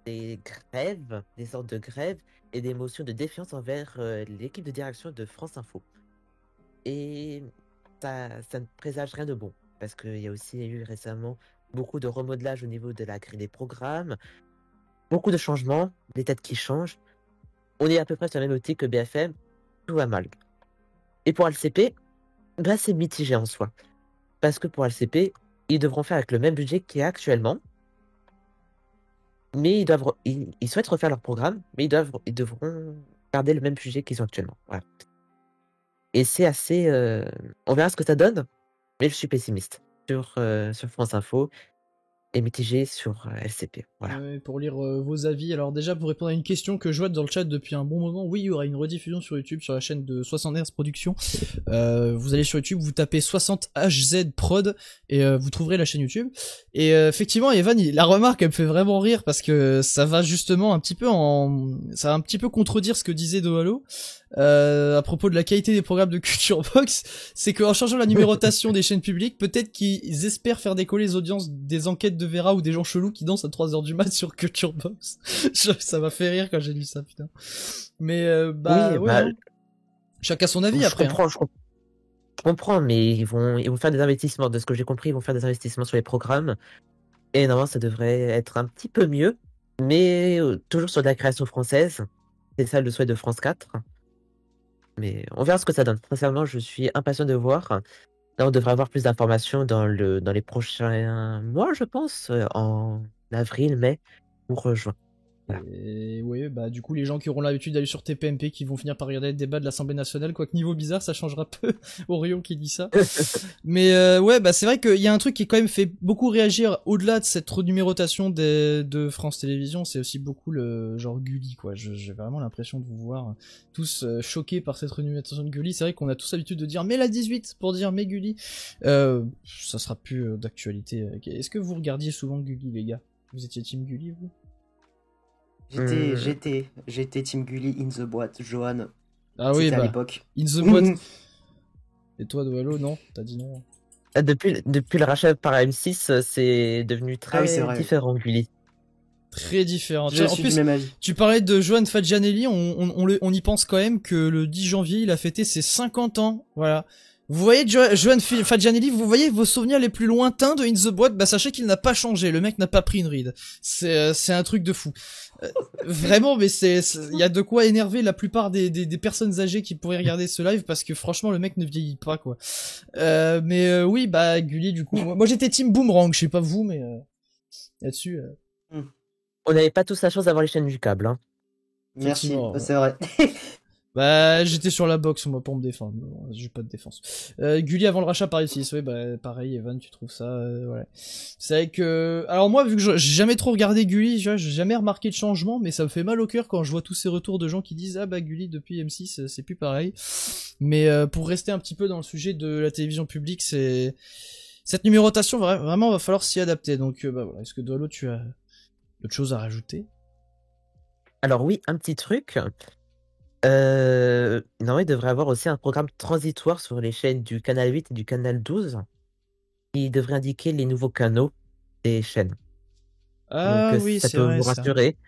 des grèves, des sortes de grèves et des motions de défiance envers l'équipe de direction de France Info. Et ça ne présage rien de bon, parce qu'il y a aussi eu récemment beaucoup de remodelage au niveau de la grille des programmes, beaucoup de changements, des têtes qui changent. On est à peu près sur la même optique que BFM, tout va mal. Et pour LCP, bah, c'est mitigé en soi. Parce que pour LCP, ils devront faire avec le même budget qu'il y a actuellement, mais ils souhaitent refaire leur programme, mais ils devront garder le même budget qu'ils ont actuellement. Voilà. Et c'est assez. On verra ce que ça donne, mais je suis pessimiste sur France Info et mitigé sur LCP. Voilà. Ouais, pour lire vos avis. Alors déjà, pour répondre à une question que je vois dans le chat depuis un bon moment, oui, il y aura une rediffusion sur YouTube, sur la chaîne de 60 Hz Productions. Vous allez sur YouTube, vous tapez 60 HZ Prod, et vous trouverez la chaîne YouTube. Et effectivement, Evan, la remarque, elle me fait vraiment rire, parce que ça va justement ça va un petit peu contredire ce que disait Dohalo. À propos de la qualité des programmes de Culture Box, c'est qu'en changeant la numérotation des chaînes publiques, peut-être qu'ils espèrent faire décoller les audiences des enquêtes de Vera ou des gens chelous qui dansent à 3h du mat sur Culture Box. Ça m'a fait rire quand j'ai lu ça, putain. Mais bah Oui, ouais, hein. Chacun son avis je après. comprends, je comprends, mais ils vont faire des investissements. De ce que j'ai compris, ils vont faire des investissements sur les programmes. Et normalement, ça devrait être un petit peu mieux, mais toujours sur de la création française. C'est ça le souhait de France 4. Mais on verra ce que ça donne. Sincèrement, je suis impatient de voir. Là, on devrait avoir plus d'informations dans les prochains mois, je pense, en avril, mai, pour juin. Voilà. Et ouais, bah du coup les gens qui auront l'habitude d'aller sur TPMP qui vont finir par regarder le débat de l'Assemblée nationale, quoique niveau bizarre ça changera peu. Orion qui dit ça. Mais ouais, bah c'est vrai qu'il y a un truc qui quand même fait beaucoup réagir au-delà de cette renumérotation de France Télévisions, c'est aussi beaucoup le genre Gulli, quoi. J'ai vraiment l'impression de vous voir tous choqués par cette renumérotation de Gulli. C'est vrai qu'on a tous l'habitude de dire mais la 18 pour dire mais Gulli. Ça sera plus d'actualité. Est-ce que vous regardiez souvent Gulli, les gars? Vous étiez team Gulli, vous? J'étais Team Gulli in the boîte, Johan. Ah oui, C'était à bah, l'époque. in the boîte. Et toi, Doalo, non? T'as dit non? Depuis le rachat par M6, c'est devenu Ah oui, c'est très vrai. différent, Gulli. Très différent. Je En suis du plus, même avis. tu parlais de Johan Fadjanelli, on y pense quand même que le 10 janvier, il a fêté ses 50 ans. Voilà. Vous voyez Johan Fadjanelli, vous voyez vos souvenirs les plus lointains de In the Boîte, bah sachez qu'il n'a pas changé, le mec n'a pas pris une ride. C'est un truc de fou. Vraiment, mais il y a de quoi énerver la plupart des personnes âgées qui pourraient regarder ce live, parce que franchement le mec ne vieillit pas, quoi. Mais oui, bah Gulli, du coup, moi j'étais team Boomerang, je sais pas vous, mais là-dessus... On n'avait pas tous la chance d'avoir les chaînes du câble, hein. Merci, Effectivement. c'est vrai. Bah, j'étais sur la boxe, moi, pour me défendre. Bon, j'ai pas de défense. Gulli avant le rachat par ici. Oui, bah, pareil, Evan, tu trouves ça, ouais. C'est vrai que, alors moi, vu que j'ai jamais trop regardé Gulli, j'ai jamais remarqué de changement, mais ça me fait mal au cœur quand je vois tous ces retours de gens qui disent, ah bah, Gulli, depuis M6, c'est plus pareil. Mais, pour rester un petit peu dans le sujet de la télévision publique, cette numérotation, vraiment, va falloir s'y adapter. Donc, bah voilà. Est-ce que Doalo, tu as d'autres choses à rajouter? Alors oui, un petit truc. Non, il devrait avoir aussi un programme transitoire sur les chaînes du canal 8 et du canal 12 qui devrait indiquer les nouveaux canaux des chaînes. Donc, Ah si oui, ça c'est peut vrai, vous ça. rassurer,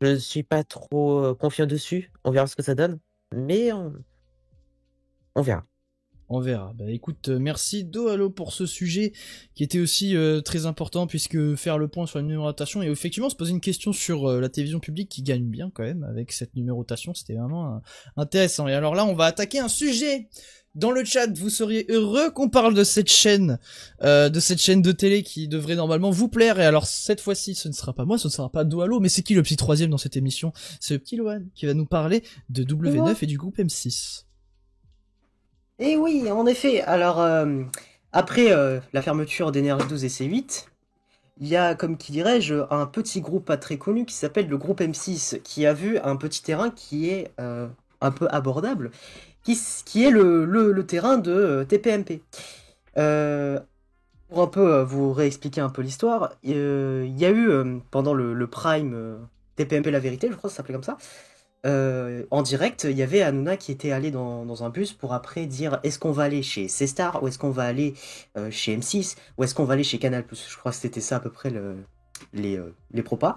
je suis pas trop confiant dessus. On verra ce que ça donne, mais on verra. On verra. Bah écoute, merci Doalo pour ce sujet qui était aussi très important puisque faire le point sur la numérotation et effectivement se poser une question sur la télévision publique qui gagne bien quand même avec cette numérotation, c'était vraiment intéressant. Et alors là, on va attaquer un sujet. Dans le chat, vous seriez heureux qu'on parle de cette chaîne de télé qui devrait normalement vous plaire. Et alors cette fois-ci, ce ne sera pas moi, ce ne sera pas Doalo, mais c'est qui le petit troisième dans cette émission? C'est le petit Loan qui va nous parler de W9 et du groupe M6. Et oui, en effet. Alors, après la fermeture d'Énergie 12 et C8, il y a, comme qui dirais-je, un petit groupe pas très connu qui s'appelle le groupe M6, qui a vu un petit terrain qui est un peu abordable, qui est le terrain de TPMP. Pour un peu vous réexpliquer un peu l'histoire, il y a eu pendant le prime TPMP La Vérité, je crois que ça s'appelait comme ça, en direct, il y avait Hanouna qui était allé dans un bus pour après dire est-ce qu'on va aller chez C-Star ou est-ce qu'on va aller chez M6 ou est-ce qu'on va aller chez Canal+. Je crois que c'était ça à peu près les propas.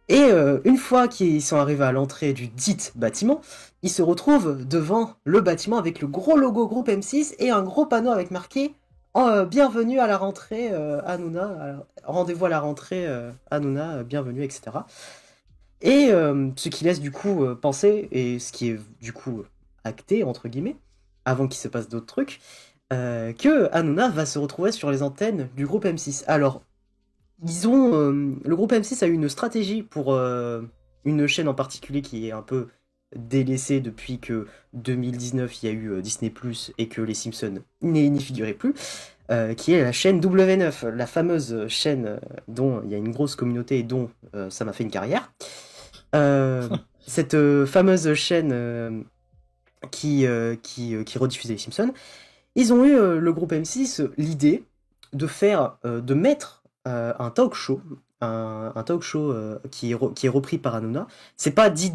Et une fois qu'ils sont arrivés à l'entrée du dit bâtiment, ils se retrouvent devant le bâtiment avec le gros logo groupe M6 et un gros panneau avec marqué bienvenue à la rentrée Hanouna, rendez-vous à la rentrée Hanouna, bienvenue, etc. Et ce qui laisse du coup penser, et ce qui est du coup acté, entre guillemets, avant qu'il se passe d'autres trucs, que Hanouna va se retrouver sur les antennes du groupe M6. Alors, le groupe M6 a eu une stratégie pour une chaîne en particulier qui est un peu délaissée depuis que 2019 il y a eu Disney+, et que les Simpsons n'y figuraient plus, qui est la chaîne W9, la fameuse chaîne dont il y a une grosse communauté et dont ça m'a fait une carrière. Cette fameuse chaîne qui rediffusait les Simpsons, ils ont eu le groupe M6 l'idée de mettre un talk show, un talk show qui est repris par Hanouna. C'est pas dit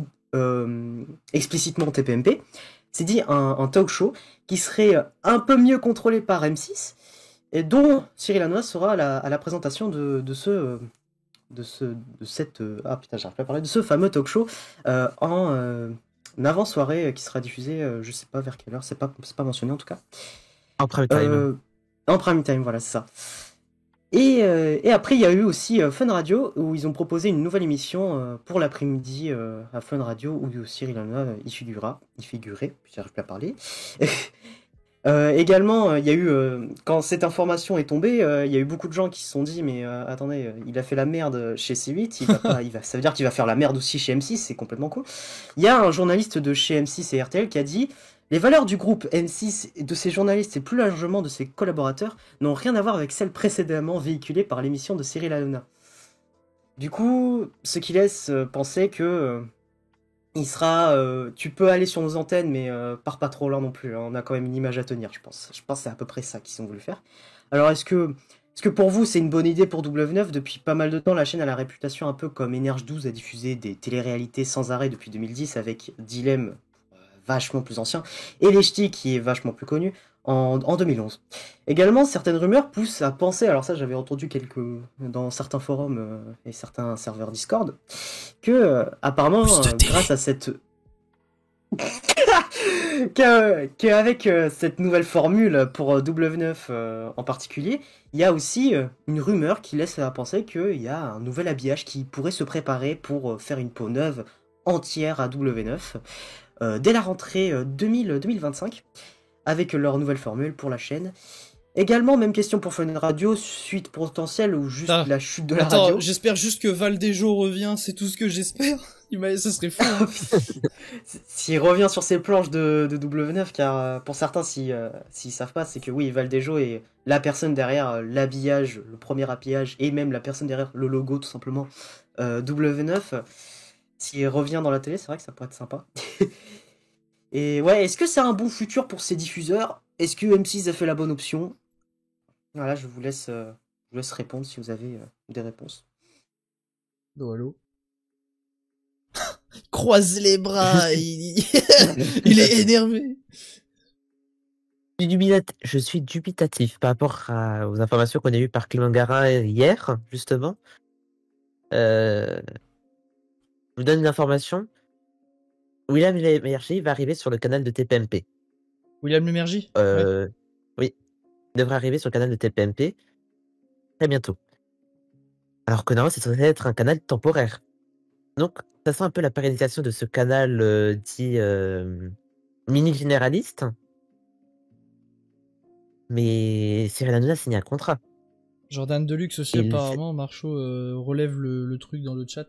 explicitement TPMP, c'est dit un talk show qui serait un peu mieux contrôlé par M6 et dont Cyril Hanouna sera à la présentation de ce fameux talk show en avant-soirée qui sera diffusé, je sais pas vers quelle heure, c'est pas mentionné en tout cas. En prime time. En prime time, voilà, c'est ça. Et après, il y a eu aussi Fun Radio, où ils ont proposé une nouvelle émission pour l'après-midi à Fun Radio, où Cyril Hanouna y figurait, j'arrive plus à parler. Également, il y a eu, quand cette information est tombée, il y a eu beaucoup de gens qui se sont dit, mais attendez, il a fait la merde chez C8, ça veut dire qu'il va faire la merde aussi chez M6, c'est complètement con. Il y a un journaliste de chez M6 et RTL qui a dit, les valeurs du groupe M6, et de ses journalistes et plus largement de ses collaborateurs, n'ont rien à voir avec celles précédemment véhiculées par l'émission de Cyril Hanouna. Du coup, ce qui laisse penser que tu peux aller sur nos antennes, mais pars pas trop loin non plus. Hein. On a quand même une image à tenir, je pense. Je pense que c'est à peu près ça qu'ils ont voulu faire. Alors, est-ce que pour vous, c'est une bonne idée pour W9? Depuis pas mal de temps, la chaîne a la réputation un peu comme Énergie 12 a diffusé des téléréalités sans arrêt depuis 2010 avec Dilemme vachement plus ancien, et Les Ch'tis qui est vachement plus connu en 2011. Également, certaines rumeurs poussent à penser, alors ça j'avais entendu dans certains forums et certains serveurs Discord, que apparemment, grâce à cette... qu'avec cette nouvelle formule pour W9 en particulier, il y a aussi une rumeur qui laisse à penser qu'il y a un nouvel habillage qui pourrait se préparer pour faire une peau neuve entière à W9 dès la rentrée 2025 avec leur nouvelle formule pour la chaîne. Également, même question pour Fun Radio, suite potentielle ou juste Ah. la chute de la Attends, radio. j'espère juste que Valdejo revient, c'est tout ce que j'espère. Ça serait fou. Hein. S'il revient sur ses planches de W9, car pour certains, s'ils savent pas, c'est que oui, Valdejo est la personne derrière l'habillage, le premier habillage, et même la personne derrière le logo, tout simplement, W9. S'il revient dans la télé, c'est vrai que ça pourrait être sympa. Et ouais, est-ce que c'est un bon futur pour ces diffuseurs? Est-ce que M6 a fait la bonne option? Voilà, je vous laisse répondre si vous avez des réponses. Oh, allô. Croise les bras, il il est énervé. Je suis dubitatif par rapport aux informations qu'on a eues par Clément Garin hier, justement. Je vous donne une information. William Lémergie va arriver sur le canal de TPMP. William Lémergie ouais. Oui, il devrait arriver sur le canal de TPMP très bientôt. Alors que normalement, c'est censé être un canal temporaire. Donc, ça sent un peu la pérennisation de ce canal dit mini-généraliste. Mais Cyril Hanouna signe un contrat. Jordan Deluxe aussi, apparemment, Marchaud relève le truc dans le chat.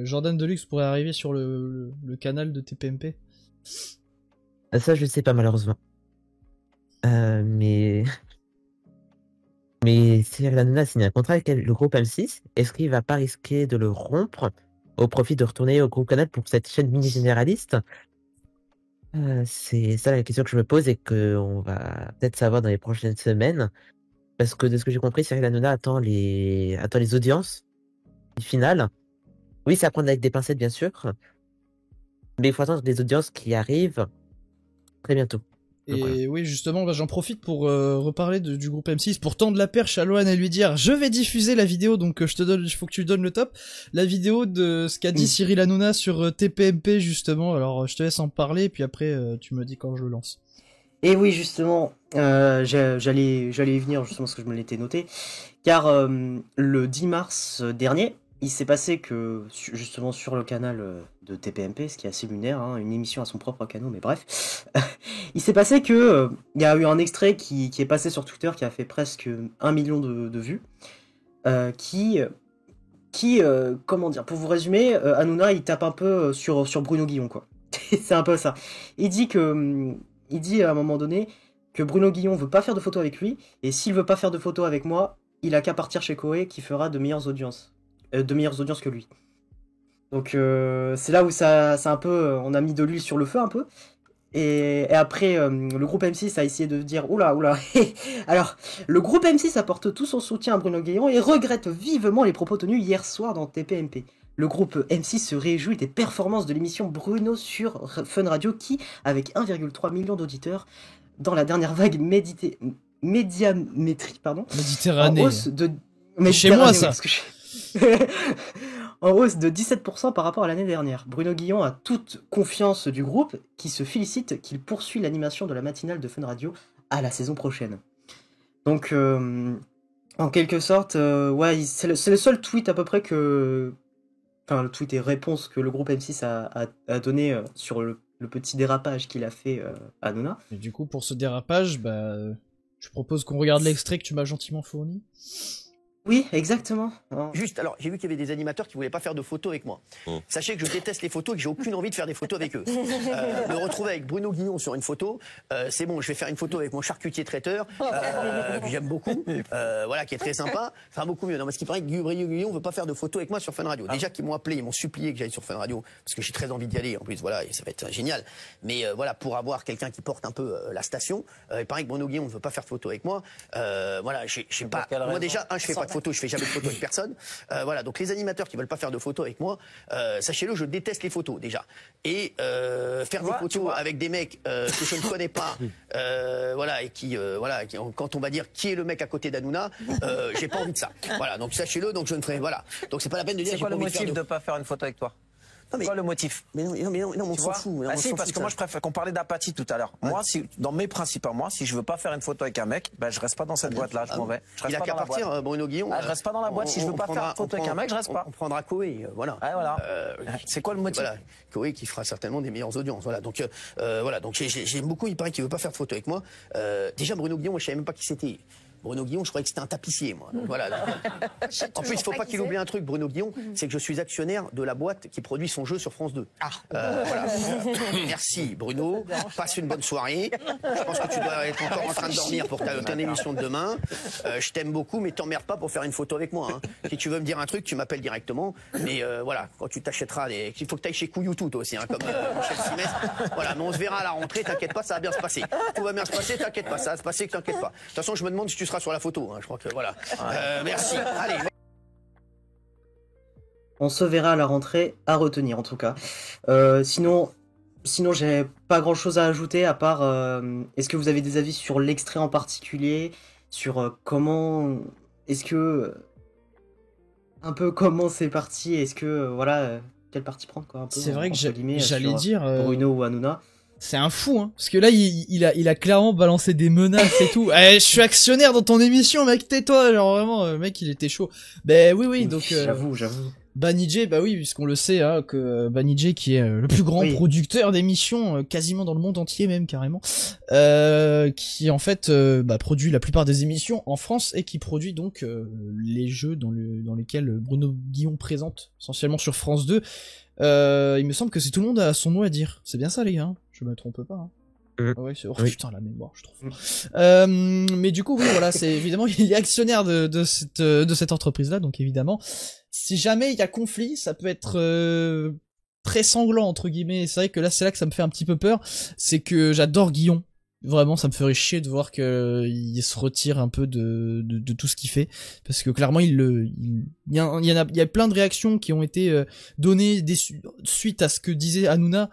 Jordan Deluxe pourrait arriver sur le canal de TPMP. Ça, je sais pas, malheureusement. Mais Cyril Hanouna a signé un contrat avec le groupe M6. Est-ce qu'il va pas risquer de le rompre au profit de retourner au groupe Canal pour cette chaîne mini-généraliste? C'est ça la question que je me pose et qu'on va peut-être savoir dans les prochaines semaines. Parce que de ce que j'ai compris, Cyril Hanouna attend les audiences finales. Oui, c'est à prendre avec des pincettes, bien sûr. Mais il faut attendre les audiences qui arrivent très bientôt. Et voilà. Oui, justement, j'en profite pour reparler du groupe M6, pour tendre la perche à Loan et lui dire je vais diffuser la vidéo, donc il faut que tu donnes le top, la vidéo de ce qu'a dit Cyril Hanouna sur TPMP, justement. Alors, je te laisse en parler, puis après, tu me dis quand je le lance. Et oui, justement, j'allais y venir, justement, parce que je me l'étais noté, car le 10 mars dernier, il s'est passé que, justement, sur le canal de TPMP, ce qui est assez lunaire, hein, une émission à son propre canal, mais bref, il s'est passé que il y a eu un extrait qui est passé sur Twitter, qui a fait presque 1 million de vues, comment dire, pour vous résumer, Hanouna, il tape un peu sur Bruno Guillon, quoi. C'est un peu ça. Il dit à un moment donné que Bruno Guillon veut pas faire de photos avec lui, et s'il veut pas faire de photos avec moi, il a qu'à partir chez Koé qui fera de meilleures audiences que lui. Donc c'est là où ça un peu, on a mis de l'huile sur le feu un peu. Et après, le groupe M6 a essayé de dire oula. Alors, le groupe M6 apporte tout son soutien à Bruno Guillon et regrette vivement les propos tenus hier soir dans TPMP. Le groupe M6 se réjouit des performances de l'émission Bruno sur Fun Radio qui, avec 1,3 million d'auditeurs, dans la dernière vague médiamétrie, Méditerranée. En hausse de... Chez moi, ça. En hausse de 17% par rapport à l'année dernière. Bruno Guillon a toute confiance du groupe qui se félicite qu'il poursuit l'animation de la matinale de Fun Radio à la saison prochaine. Donc, en quelque sorte, ouais, c'est le seul tweet à peu près que... Enfin, le tweet et réponse que le groupe M6 a donné sur le petit dérapage qu'il a fait à Hanouna. Et du coup, pour ce dérapage, je propose qu'on regarde l'extrait que tu m'as gentiment fourni. Oui, exactement. Juste, alors, j'ai vu qu'il y avait des animateurs qui voulaient pas faire de photos avec moi. Sachez que je déteste les photos et que j'ai aucune envie de faire des photos avec eux. Me retrouver avec Bruno Guillon sur une photo, c'est bon, je vais faire une photo avec mon charcutier traiteur, que j'aime beaucoup, voilà, qui est très sympa. Ça sera beaucoup mieux. Non, parce qu'il paraît que Bruno Guillon veut pas faire de photos avec moi sur Fun Radio. Déjà qu'ils m'ont appelé, ils m'ont supplié que j'aille sur Fun Radio, parce que j'ai très envie d'y aller. En plus, voilà, et ça va être génial. Mais voilà, pour avoir quelqu'un qui porte un peu la station, il paraît que Bruno Guillon ne veut pas faire de photos avec moi. Voilà, j'ai pas. Moi déjà, je fais pas de photos, je fais jamais de photos avec personne. Voilà, donc les animateurs qui veulent pas faire de photos avec moi, sachez-le, je déteste les photos déjà. Et faire des photos avec des mecs que je ne connais pas, voilà, et quand on va dire qui est le mec à côté d'Hanouna, j'ai pas envie de ça. Voilà, donc sachez-le, donc je ne ferai, voilà. Donc c'est pas la peine de dire. C'est quoi le motif de pas faire une photo avec toi? Non, mais... Quoi le motif? Mais non, on Tu s'en vois? fout. Ah On si, s'en parce fout que de moi ça. je préfère qu'on parlait d'apathie tout à l'heure. Moi, dans mes principes à moi, si je veux pas faire une photo avec un mec, ben je reste pas dans cette boîte-là, je m'en vais. Je Il reste a pas qu'à dans la boîte. partir, Bruno Guillon. Ah, je reste pas dans la boîte. Si je veux pas faire une photo avec un mec, je reste pas. On prendra Koé, voilà. Ouais, voilà. C'est quoi le motif? Voilà, Koé qui fera certainement des meilleures audiences. Voilà, donc j'aime beaucoup. Il paraît qu'il veut pas faire de photo avec moi. Déjà Bruno Guillon, moi, je savais même pas qui c'était. Bruno Guillon, je croyais que c'était un tapissier, moi. Donc, voilà. En plus, il faut pas qu'il oublie un truc, Bruno Guillon, c'est que je suis actionnaire de la boîte qui produit son jeu sur France 2. Voilà. Merci, Bruno. Passe une bonne soirée. Je pense que tu dois être encore en train de dormir pour ta émission de demain. Je t'aime beaucoup, mais t'emmerdes pas pour faire une photo avec moi. Hein. Si tu veux me dire un truc, tu m'appelles directement. Mais voilà, quand tu t'achèteras il faut que tu ailles chez Couillou-Tout, toi aussi, hein, comme Michel Simès. Voilà, mais on se verra à la rentrée, t'inquiète pas, ça va bien se passer. Tout va bien se passer, t'inquiète pas, ça va se passer, t'inquiète pas. De toute façon, je me demande si tu seras sur la photo. Hein. Je crois que voilà. Merci. Allez. On se verra à la rentrée, à retenir en tout cas. Sinon, j'ai pas grand chose à ajouter à part. Est-ce que vous avez des avis sur l'extrait en particulier, sur comment, est-ce que un peu comment c'est parti, est-ce que voilà, quelle partie prendre quoi un peu. C'est vrai que entre guillemets, j'allais sur dire Bruno ou Hanouna. c'est un fou, hein. Parce que là, il a clairement balancé des menaces et tout. Je suis actionnaire dans ton émission, mec, tais-toi. Genre vraiment, le mec, il était chaud. Ben oui, donc. J'avoue. Banijay, bah oui, puisqu'on le sait, hein, que Banijay, qui est le plus grand producteur d'émissions, quasiment dans le monde entier même, carrément, qui en fait produit la plupart des émissions en France et qui produit donc les jeux dans lesquels Bruno Guillon présente, essentiellement sur France 2. Il me semble que c'est tout le monde a son mot à dire. C'est bien ça, les gars, hein, je me trompe pas. Hein. Ouais, putain, la mémoire, je trouve. Mais du coup, oui, voilà, c'est évidemment, il est actionnaire de cette entreprise-là, donc évidemment, si jamais il y a conflit, ça peut être très sanglant, entre guillemets. C'est vrai que là, c'est là que ça me fait un petit peu peur. C'est que j'adore Guillon. Vraiment, ça me ferait chier de voir qu'il se retire un peu de tout ce qu'il fait, parce que clairement il y a plein de réactions qui ont été données suite à ce que disait Hanouna.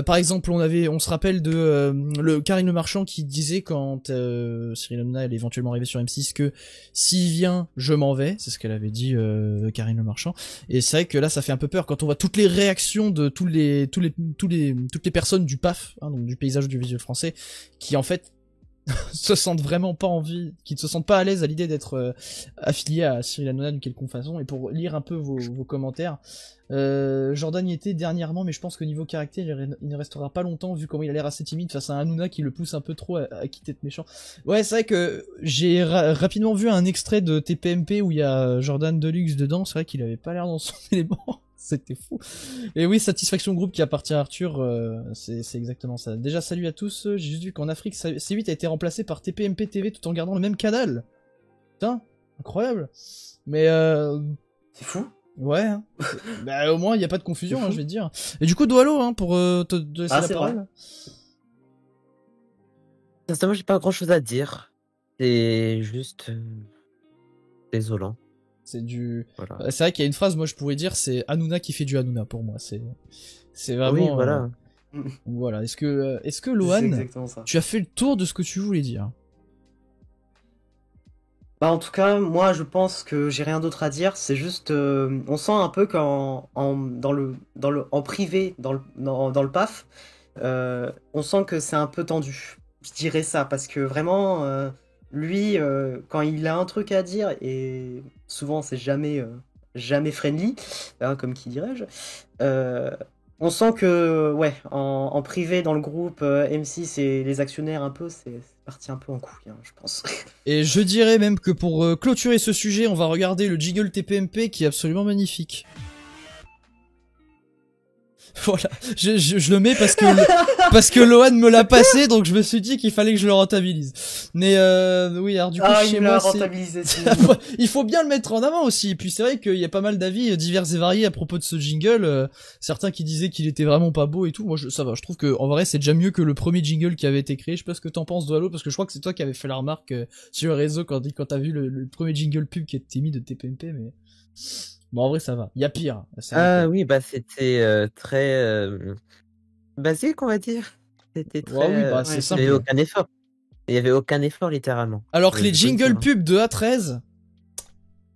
Par exemple, on se rappelle de le Karine Le Marchand qui disait quand Cyril Hanouna allait éventuellement arriver sur M6 que s'il vient, je m'en vais. C'est ce qu'elle avait dit Karine Le Marchand. Et c'est vrai que là, ça fait un peu peur quand on voit toutes les réactions de toutes les personnes du PAF, hein, donc du paysage audiovisuel français, qui en fait se sentent vraiment pas qui ne se sentent pas à l'aise à l'idée d'être affiliés à Cyril Hanouna d'une quelconque façon. Et pour lire un peu vos commentaires, Jordan y était dernièrement, mais je pense que niveau caractère il ne restera pas longtemps vu comment il a l'air assez timide face à Hanouna qui le pousse un peu trop à quitter de méchant. Ouais, c'est vrai que j'ai rapidement vu un extrait de TPMP où il y a Jordan Deluxe dedans. C'est vrai qu'il avait pas l'air dans son élément. C'était fou. Et oui, Satisfaction Group qui appartient à Arthur, c'est exactement ça. Déjà, salut à tous. J'ai juste vu qu'en Afrique, C8 a été remplacé par TPMP TV tout en gardant le même canal. Putain, incroyable. Mais c'est fou. Ouais. Hein. Bah, au moins, il n'y a pas de confusion, hein, je vais te dire. Et du coup, Doalo, hein, pour te laisser la parole. Sincèrement, j'ai pas grand chose à dire. C'est juste désolant. Voilà. C'est vrai qu'il y a une phrase, moi je pourrais dire, c'est Hanouna qui fait du Hanouna pour moi. C'est vraiment. Oui, voilà. Voilà. Est-ce que Lohan, tu as fait le tour de ce que tu voulais dire? Bah en tout cas, moi je pense que j'ai rien d'autre à dire. C'est juste, on sent un peu qu'en privé, dans le PAF, on sent que c'est un peu tendu. Je dirais ça parce que vraiment. Lui, quand il a un truc à dire, et souvent c'est jamais friendly, hein, comme qui dirais-je, on sent que, ouais, en privé dans le groupe M6 et les actionnaires un peu, c'est parti un peu en couille, hein, je pense. Et je dirais même que pour clôturer ce sujet, on va regarder le jingle TPMP qui est absolument magnifique. Voilà, je le mets parce que Lohan me l'a passé, donc je me suis dit qu'il fallait que je le rentabilise. Mais oui, alors du coup chez moi il faut bien le mettre en avant aussi. Et puis c'est vrai qu'il y a pas mal d'avis divers et variés à propos de ce jingle. Certains qui disaient qu'il était vraiment pas beau et tout. Moi ça va, je trouve que en vrai c'est déjà mieux que le premier jingle qui avait été créé. Je sais pas ce que t'en penses, Doalo, parce que je crois que c'est toi qui avais fait la remarque sur le réseau quand t'as vu le premier jingle pub qui était mis de TPMP, mais bon, en vrai, ça va. Il y a pire. Oui, bah c'était très basique, on va dire. C'était très. Ouais, oui, c'est simple. Il n'y avait aucun effort. Il y avait aucun effort, littéralement. Alors que les jingles pub de A13,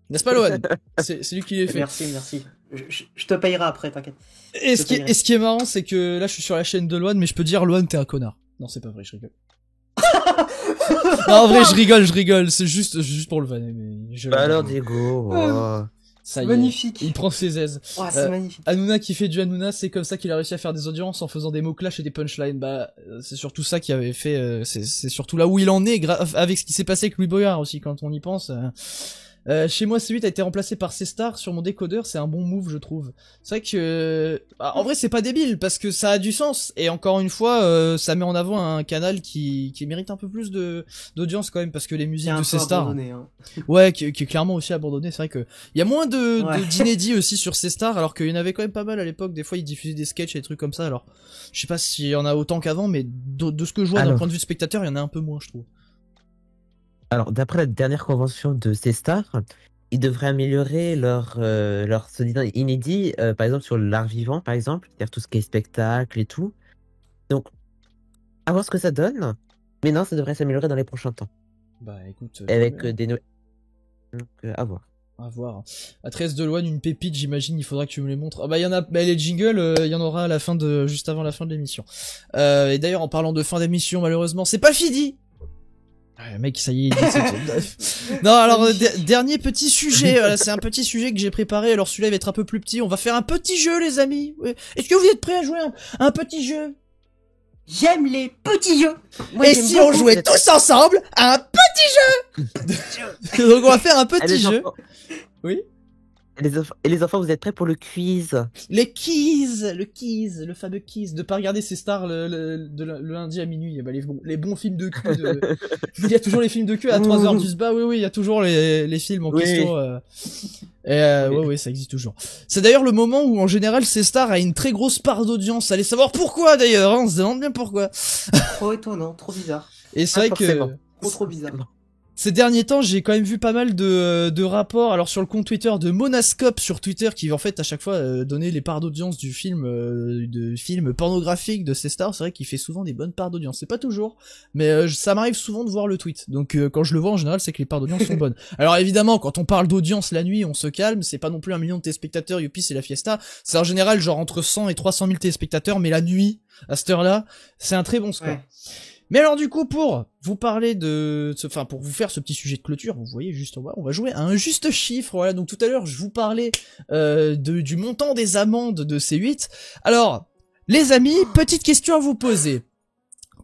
n'est-ce pas, Lohan? C'est lui qui les fait. Merci. Je te payerai après, t'inquiète. Et ce qui est marrant, c'est que là, je suis sur la chaîne de Loan, mais je peux dire, Loan, t'es un connard. Non, c'est pas vrai, je rigole. Non, en vrai, je rigole. C'est juste pour le vanner, mais Bah alors, Diego, oh. Ça y est. Magnifique. Il prend ses aises. Oh, c'est magnifique. Hanouna qui fait du Hanouna, c'est comme ça qu'il a réussi à faire des audiences en faisant des mots clash et des punchlines. Bah, c'est surtout ça qui avait fait, c'est surtout là où il en est, avec ce qui s'est passé avec Louis Boyard aussi, quand on y pense. Chez moi, C8 a été remplacé par C-Star sur mon décodeur, c'est un bon move, je trouve. C'est vrai que, en vrai, c'est pas débile, parce que ça a du sens, et encore une fois, ça met en avant un canal qui mérite un peu plus d'audience quand même, parce que les musiques de C-Star, hein. ouais, qui est clairement aussi abandonné, c'est vrai que, il y a moins d'inédits aussi sur C-Star, alors qu'il y en avait quand même pas mal à l'époque, des fois ils diffusaient des sketchs et des trucs comme ça, alors, je sais pas s'il y en a autant qu'avant, mais de ce que je vois d'un point de vue de spectateur, il y en a un peu moins, je trouve. Alors, d'après la dernière convention de C-Star, ils devraient améliorer leur solide inédit, par exemple sur l'art vivant, par exemple, c'est-à-dire tout ce qui est spectacle et tout. Donc, à voir ce que ça donne. Mais non, ça devrait s'améliorer dans les prochains temps. Bah écoute, avec des nouvelles. Donc, à voir. À voir. À 13 de Loan, une pépite, j'imagine, il faudra que tu me les montres. Ah bah il y en a, bah, les jingles, il y en aura à la fin juste avant la fin de l'émission. Et d'ailleurs, en parlant de fin d'émission, malheureusement, c'est pas fini. Ah, mec, ça y est, il dit non, alors, dernier petit sujet, voilà, c'est un petit sujet que j'ai préparé, alors celui-là il va être un peu plus petit, on va faire un petit jeu, les amis. Est-ce que vous êtes prêts à jouer un petit jeu? J'aime les petits jeux. Moi, et si on jouait tous ensemble à un petit jeu? Donc on va faire un petit jeu. Oui. Et les enfants, vous êtes prêts pour le quiz? Le fameux quiz, de pas regarder ces stars le lundi à minuit. Bah, les bons films de cul. Il y a toujours les films de cul à 3h du spa. Oui, il y a toujours les films en question. Oui, ça existe toujours. C'est d'ailleurs le moment où en général ces stars a une très grosse part d'audience. Allez savoir pourquoi d'ailleurs. Hein, on se demande bien pourquoi. Trop étonnant, trop bizarre. Et c'est vrai que trop bizarre. Ces derniers temps, j'ai quand même vu pas mal de rapports, alors sur le compte Twitter de Monascope sur Twitter, qui en fait à chaque fois donnait les parts d'audience du film, de films pornographiques de ces stars. C'est vrai qu'il fait souvent des bonnes parts d'audience. C'est pas toujours, mais ça m'arrive souvent de voir le tweet. Donc quand je le vois en général, c'est que les parts d'audience sont bonnes. Alors évidemment, quand on parle d'audience la nuit, on se calme. C'est pas non plus 1 million de téléspectateurs, youpi, c'est la fiesta. C'est en général genre entre 100 et 300 000 téléspectateurs, mais la nuit, à cette heure-là, c'est un très bon score. Ouais. Mais alors du coup, pour vous parler pour vous faire ce petit sujet de clôture, vous voyez juste en bas, on va jouer à un juste chiffre. Voilà, donc tout à l'heure, je vous parlais du montant des amendes de C8. Alors, les amis, petite question à vous poser.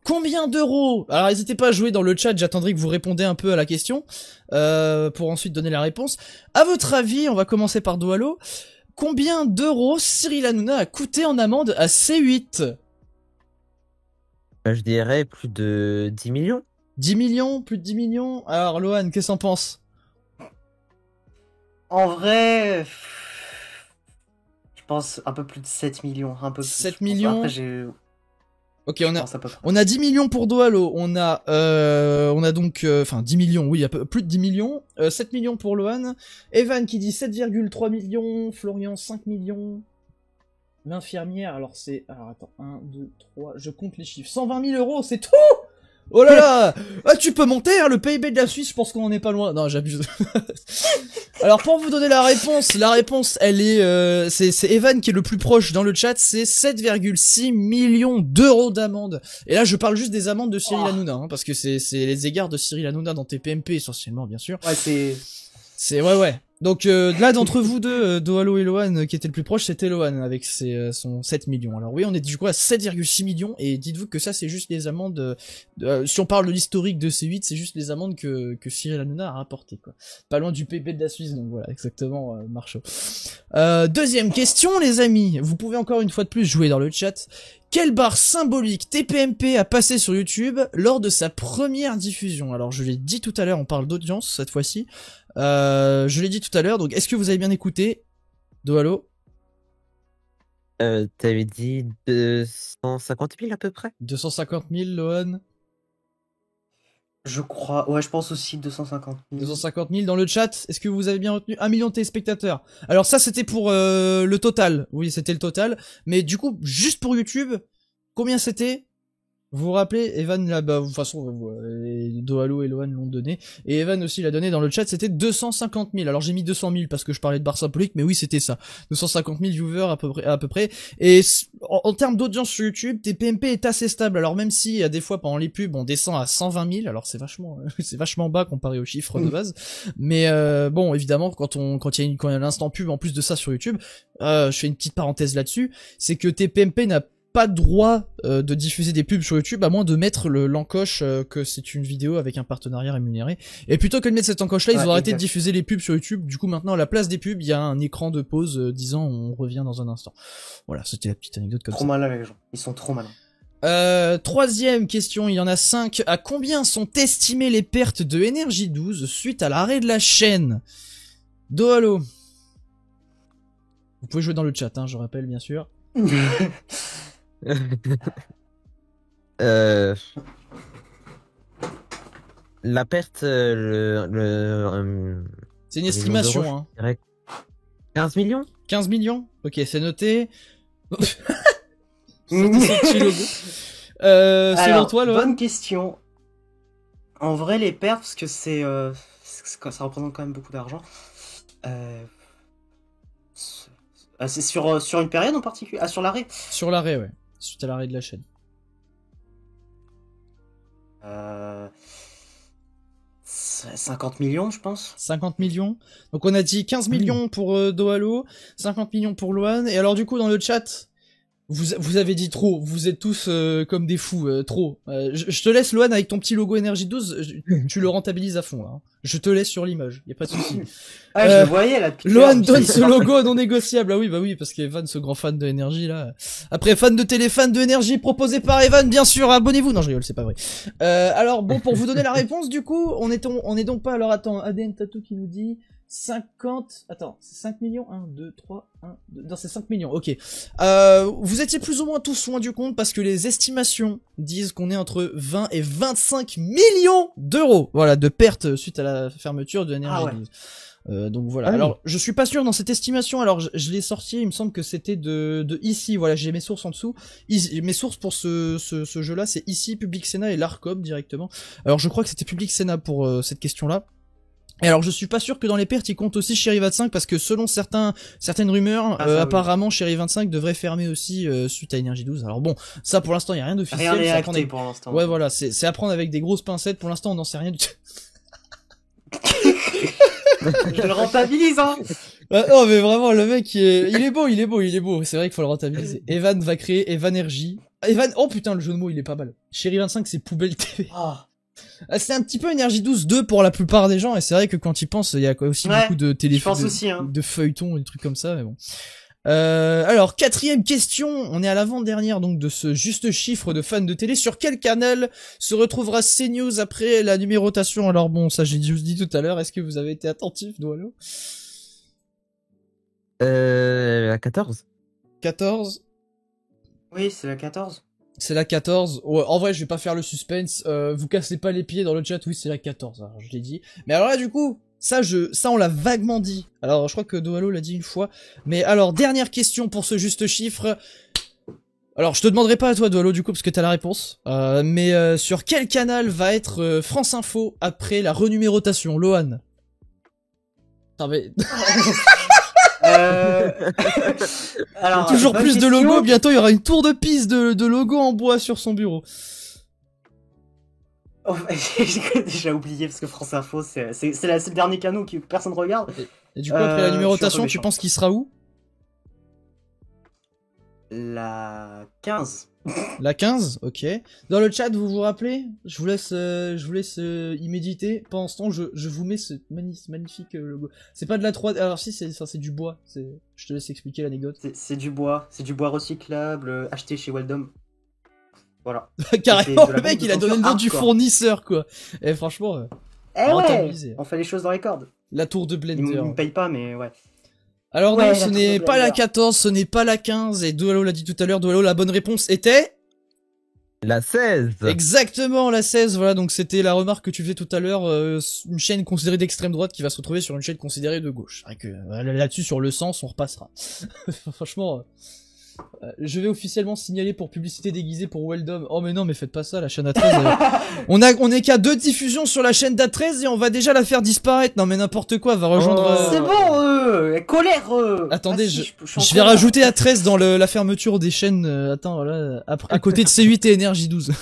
Combien d'euros? Alors n'hésitez pas à jouer dans le chat, j'attendrai que vous répondiez un peu à la question, pour ensuite donner la réponse. À votre avis, on va commencer par Doalo. Combien d'euros Cyril Hanouna a coûté en amende à C8? Je dirais plus de 10 millions. 10 millions? Plus de 10 millions? Alors, Lohan, qu'est-ce que t'en penses? En vrai, je pense un peu plus de 7 millions. Un peu plus. 7 millions? Après, j'ai... Ok, on a 10 millions pour Doalo, on a donc, 10 millions, oui, plus de 10 millions, 7 millions pour Lohan, Evan qui dit 7,3 millions, Florian 5 millions, l'infirmière, alors attends, 1, 2, 3, je compte les chiffres, 120 000 euros, c'est tout! Oh là là! Ah, tu peux monter, hein, le PIB de la Suisse, je pense qu'on en est pas loin. Non, j'abuse. Alors, pour vous donner la réponse, elle est, c'est Evan qui est le plus proche dans le chat, c'est 7,6 millions d'euros d'amende. Et là, je parle juste des amendes de Cyril Hanouna, hein, parce que c'est les égards de Cyril Hanouna dans TPMP, essentiellement, bien sûr. Ouais, ouais. Donc là, d'entre vous deux, Doalo et Lohan, qui était le plus proche, c'était Lohan avec son 7 millions. Alors oui, on est du coup à 7,6 millions, et dites-vous que ça, c'est juste les amendes, si on parle de l'historique de C8, c'est juste les amendes que Cyril Hanouna a rapporté, quoi. Pas loin du PIB de la Suisse, donc voilà, exactement, Marceau. Deuxième question, les amis. Vous pouvez encore une fois de plus jouer dans le chat. Quelle barre symbolique TPMP a passé sur YouTube lors de sa première diffusion? Alors, je l'ai dit tout à l'heure, on parle d'audience, cette fois-ci. Je l'ai dit tout à l'heure, donc est-ce que vous avez bien écouté? Doalo? T'avais dit 250 000 à peu près? 250 000, Lohan? Je crois, ouais, je pense aussi 250 000. 250 000 dans le chat, est-ce que vous avez bien retenu? 1 million de téléspectateurs. Alors ça, c'était pour le total. Oui, c'était le total. Mais du coup, juste pour YouTube, combien c'était? Vous vous rappelez, Evan là, bah, de toute façon, Dohalo et Lohan l'ont donné, et Evan aussi l'a donné dans le chat, c'était 250 000. Alors j'ai mis 200 000 parce que je parlais de Barça Polique, mais oui, c'était ça. 250 000 viewers à peu près. Et en termes d'audience sur YouTube, TPMP est assez stable. Alors même si, des fois, pendant les pubs, on descend à 120 000, alors c'est vachement bas comparé aux chiffres de base. Mais, bon, évidemment, quand il y a l'instant pub en plus de ça sur YouTube, je fais une petite parenthèse là-dessus, c'est que TPMP n'a pas droit de diffuser des pubs sur YouTube à moins de mettre l'encoche que c'est une vidéo avec un partenariat rémunéré. Et plutôt que de mettre cette encoche là, ils ont arrêté de diffuser les pubs sur YouTube. Du coup maintenant à la place des pubs, il y a un écran de pause disant on revient dans un instant. Voilà, c'était la petite anecdote comme ça. Trop malin les gens, ils sont trop malins. Troisième question, il y en a 5. À combien sont estimées les pertes de Énergie 12 suite à l'arrêt de la chaîne? Dohalo. Vous pouvez jouer dans le chat, hein, je rappelle bien sûr. La perte, c'est une estimation, hein. 15 millions? 15 millions? Ok, c'est noté. Selon toi, Lohan? Bonne question. En vrai, les pertes, parce que ça représente quand même beaucoup d'argent. C'est sur une période en particulier? Ah, sur l'arrêt? Sur l'arrêt, ouais. Suite à l'arrêt de la chaîne. 50 millions, je pense. 50 millions. Donc on a dit 15 millions pour Dohalo, 50 millions pour Lohan. Et alors du coup, dans le chat, vous avez dit trop. Vous êtes tous comme des fous, trop. Je te laisse, Lohan, avec ton petit logo Énergie 12. Tu le rentabilises à fond, là. Hein. Je te laisse sur l'image, y a pas de souci. Ah, je le voyais là. Lohan donne ce logo non négociable. Ah oui, bah oui, parce qu'Evan, ce grand fan de Énergie là. Après, fan de télé, fan de Énergie, proposé par Evan, bien sûr. Abonnez-vous. Non, je rigole, c'est pas vrai. Alors bon, pour vous donner la réponse, du coup, on est donc pas. Alors attends, ADN Tattoo qui nous dit 50. Attends, c'est 5 millions. 1, 2, 3, 1, 2. Non, c'est 5 millions. Ok. Vous étiez plus ou moins tous loin du compte parce que les estimations disent qu'on est entre 20 et 25 millions d'euros. Voilà, de pertes suite à la fermeture de Énergie 12. Donc voilà. Alors je suis pas sûr dans cette estimation. Alors je l'ai sorti. Il me semble que c'était de ici. Voilà, j'ai mes sources en dessous. Mes sources pour ce jeu-là, c'est ici Public Sénat et l'Arcom directement. Alors je crois que c'était Public Sénat pour cette question-là. Et alors je suis pas sûr que dans les pertes il compte aussi Chéri 25 parce que selon certaines rumeurs, apparemment Chéri 25 devrait fermer aussi suite à Énergie 12. Alors bon, ça pour l'instant il y a rien d'officiel. Rien n'est acté pour l'instant. Ouais voilà, c'est à prendre avec des grosses pincettes. Pour l'instant on n'en sait rien du tout. Je le rentabilise, hein. Ah, non mais vraiment le mec il est beau. C'est vrai qu'il faut le rentabiliser. Evan va créer Evanergy. Oh putain le jeu de mots il est pas mal. Chéri 25 c'est Poubelle TV. C'est un petit peu Énergie 12 2 pour la plupart des gens et c'est vrai que quand ils pensent il y a aussi beaucoup de téléphones, de feuilletons et des trucs comme ça mais bon. Alors quatrième question, on est à l'avant-dernière donc de ce juste chiffre de fans de télé. Sur quel canal se retrouvera CNews après la numérotation? Alors bon, ça j'ai juste dit tout à l'heure. Est-ce que vous avez été attentif, Dohalo? La 14. 14. Oui, c'est la 14. C'est la 14. Ouais, en vrai, je vais pas faire le suspense. Vous cassez pas les pieds dans le chat. Oui, c'est la 14. Alors, je l'ai dit. Mais alors là, du coup, ça on l'a vaguement dit. Alors, je crois que Dohalo l'a dit une fois. Mais alors, dernière question pour ce juste chiffre. Alors, je te demanderai pas à toi, Dohalo, du coup, parce que t'as la réponse. Mais sur quel canal va être France Info après la renumérotation, Lohan? Attends, mais... Alors, toujours plus question. de logos, bientôt il y aura une tour de piste de logos en bois sur son bureau. Oh, j'ai déjà oublié parce que France Info c'est le dernier canal que personne regarde. Et du coup après la numérotation tu penses qu'il sera où? La 15. La 15, ok. Dans le chat, vous vous rappelez? Je vous laisse y méditer. Pendant ce temps, je vous mets ce magnifique logo. C'est pas de la 3D. Alors si, c'est du bois. Je te laisse expliquer l'anecdote. C'est du bois. C'est du bois recyclable acheté chez Weldom. Voilà. Carrément, le mec, il a donné le nom du fournisseur, quoi. Et franchement, on fait les choses dans les cordes. La tour de Blender. Il me paye pas, mais ouais. Alors non, ce n'est pas la 14, ce n'est pas la 15, et Dohalo l'a dit tout à l'heure, Dohalo, la bonne réponse était... La 16. Exactement, la 16, voilà, donc c'était la remarque que tu faisais tout à l'heure, une chaîne considérée d'extrême droite qui va se retrouver sur une chaîne considérée de gauche. C'est vrai que là-dessus, sur le sens, on repassera. Franchement... Je vais officiellement signaler pour publicité déguisée pour Weldom. Oh mais non, mais faites pas ça, la chaîne A13. On est qu'à 2 diffusions sur la chaîne d'A13 et on va déjà la faire disparaître. Non mais n'importe quoi, va rejoindre... C'est bon, colère. Attendez, Ah, si, suis en je vais colère. rajouter A13 dans la fermeture des chaînes. Attends, voilà, à côté de C8 et Énergie 12.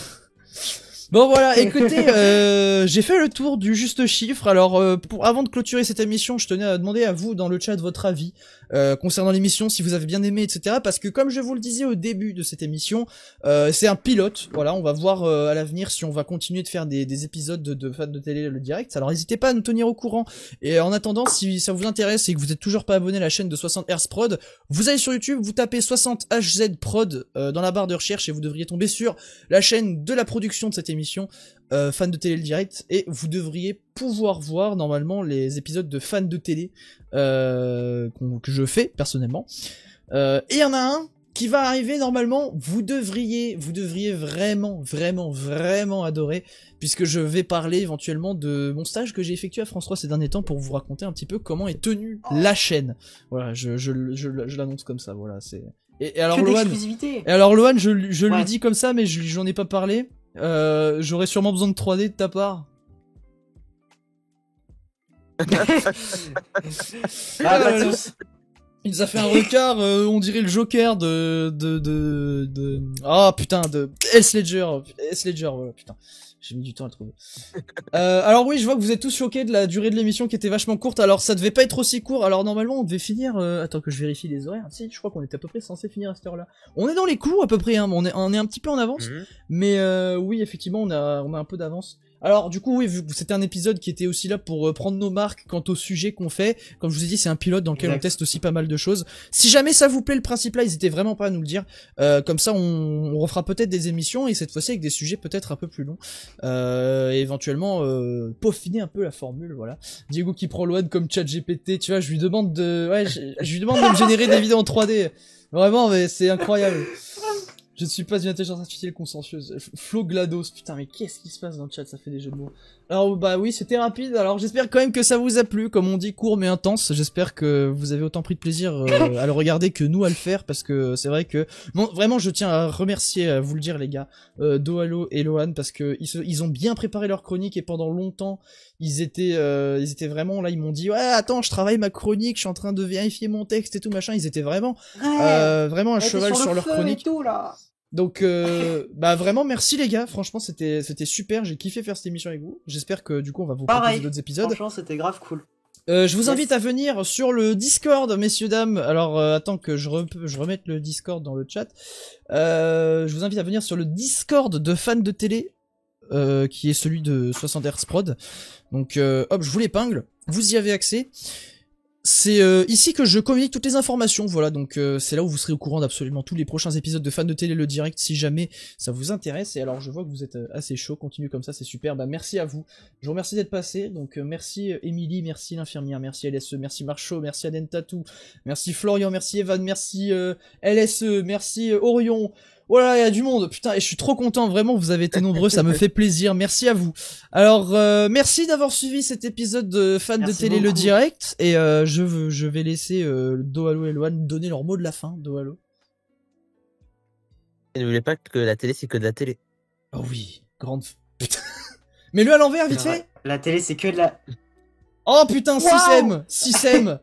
Bon voilà, écoutez, j'ai fait le tour du juste chiffre. Alors, avant de clôturer cette émission, je tenais à demander à vous dans le chat votre avis concernant l'émission, si vous avez bien aimé, etc. Parce que comme je vous le disais au début de cette émission, c'est un pilote. Voilà, on va voir à l'avenir si on va continuer de faire des épisodes de fans de télé le direct. Alors n'hésitez pas à nous tenir au courant. Et en attendant, si ça vous intéresse et que vous êtes toujours pas abonné à la chaîne de 60 Hz Prod, vous allez sur YouTube, vous tapez 60 HZ Prod dans la barre de recherche et vous devriez tomber sur la chaîne de la production de cette émission. Fan de télé le direct, et vous devriez pouvoir voir normalement les épisodes de fans de télé que je fais personnellement. Et il y en a un qui va arriver normalement, vous devriez vraiment adorer, puisque je vais parler éventuellement de mon stage que j'ai effectué à France 3 ces derniers temps pour vous raconter un petit peu comment est tenue la chaîne. Voilà, je l'annonce comme ça, voilà, c'est... Et alors Que Loan, d'exclusivité. je Ouais. lui dis comme ça, mais j'en ai pas parlé. J'aurais sûrement besoin de 3D de ta part. Ah, pas tous. Il nous a fait un regard, on dirait le Joker ah putain, de S Ledger, voilà, putain. J'ai mis du temps à le trouver. Alors oui, je vois que vous êtes tous choqués de la durée de l'émission qui était vachement courte. Alors ça devait pas être aussi court. Alors normalement on devait finir... Attends que je vérifie les horaires. Si, je crois qu'on était à peu près censé finir à cette heure-là. On est dans les clous à peu près, hein. On est un petit peu en avance. Mais oui, effectivement, on a un peu d'avance. Alors du coup oui, vu que c'était un épisode qui était aussi là pour prendre nos marques quant au sujet qu'on fait, comme je vous ai dit, c'est un pilote dans lequel Exact. on teste aussi pas mal de choses. Si jamais ça vous plaît le principe là, n'hésitez vraiment pas à nous le dire. Comme ça on refera peut-être des émissions, et cette fois-ci avec des sujets peut-être un peu plus longs. Et éventuellement peaufiner un peu la formule, voilà. Diego qui prend Loan comme ChatGPT, tu vois, je lui demande de me générer des vidéos en 3D. Vraiment, mais c'est incroyable. Je ne suis pas une intelligence artificielle consciencieuse. Flo GLaDOS, putain, mais qu'est-ce qui se passe dans le chat? Ça fait des jeux de mots. Alors, bah oui, c'était rapide. Alors, j'espère quand même que ça vous a plu. Comme on dit, court mais intense. J'espère que vous avez autant pris de plaisir à le regarder que nous à le faire. Parce que c'est vrai que... Bon, vraiment, je tiens à remercier, à vous le dire, les gars, Dohalo et Loan, parce que ils ont bien préparé leur chronique, et pendant longtemps, ils étaient vraiment là. Ils m'ont dit, ouais, attends, je travaille ma chronique, je suis en train de vérifier mon texte et tout, machin. Ils étaient vraiment à cheval sur leur chronique. Tout, là. Donc bah vraiment merci les gars, franchement c'était super, j'ai kiffé faire cette émission avec vous. J'espère que du coup on va vous proposer Pareil. d'autres épisodes. Franchement, c'était grave cool. Je vous Yes. invite à venir sur le Discord, messieurs dames. Alors attends que je remette le Discord dans le chat. Je vous invite à venir sur le Discord de fans de télé, qui est celui de 60 Hz Prod. Donc hop, je vous l'épingle, vous y avez accès. C'est ici que je communique toutes les informations, voilà, donc c'est là où vous serez au courant d'absolument tous les prochains épisodes de Fans de Télé le direct, si jamais ça vous intéresse. Et alors je vois que vous êtes assez chaud, continue comme ça, c'est super, bah merci à vous, je vous remercie d'être passé, donc merci Émilie, merci l'infirmière, merci LSE, merci Marchaud, merci Aden Tatou, merci Florian, merci Evan, merci LSE, merci Orion. Voilà, il y a du monde, putain, et je suis trop content, vraiment, vous avez été nombreux, ça me fait plaisir, merci à vous. Alors, merci d'avoir suivi cet épisode de Fans de Merci Télé le beaucoup. direct, et je vais laisser Dohalo et Loan donner leur mot de la fin. Dohalo. Et n'oubliez pas que la télé, c'est que de la télé. Oh oui, grande... Putain. Mets-le à l'envers, vite C'est vrai. fait. La télé, c'est que de la... Oh putain, Waouh 6M.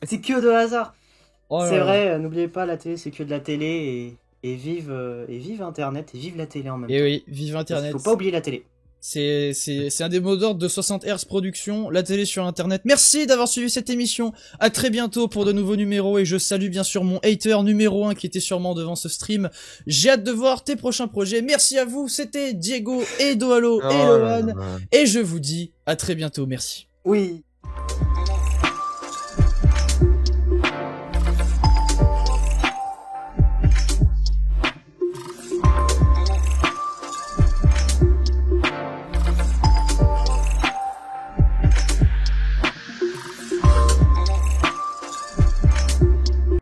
C'est que de hasard. Oh là C'est là. vrai, n'oubliez pas, la télé, c'est que de la télé, et vive Internet, et vive la télé en même temps. Et oui, vive Parce qu'il Internet. faut pas oublier la télé. C'est un des mots d'ordre de 60 Hz Production, la télé sur internet. Merci d'avoir suivi cette émission. À très bientôt pour de nouveaux numéros, et je salue bien sûr mon hater numéro 1 qui était sûrement devant ce stream. J'ai hâte de voir tes prochains projets. Merci à vous, c'était Diego et Dohalo et Loan, et je vous dis à très bientôt. Merci. Oui.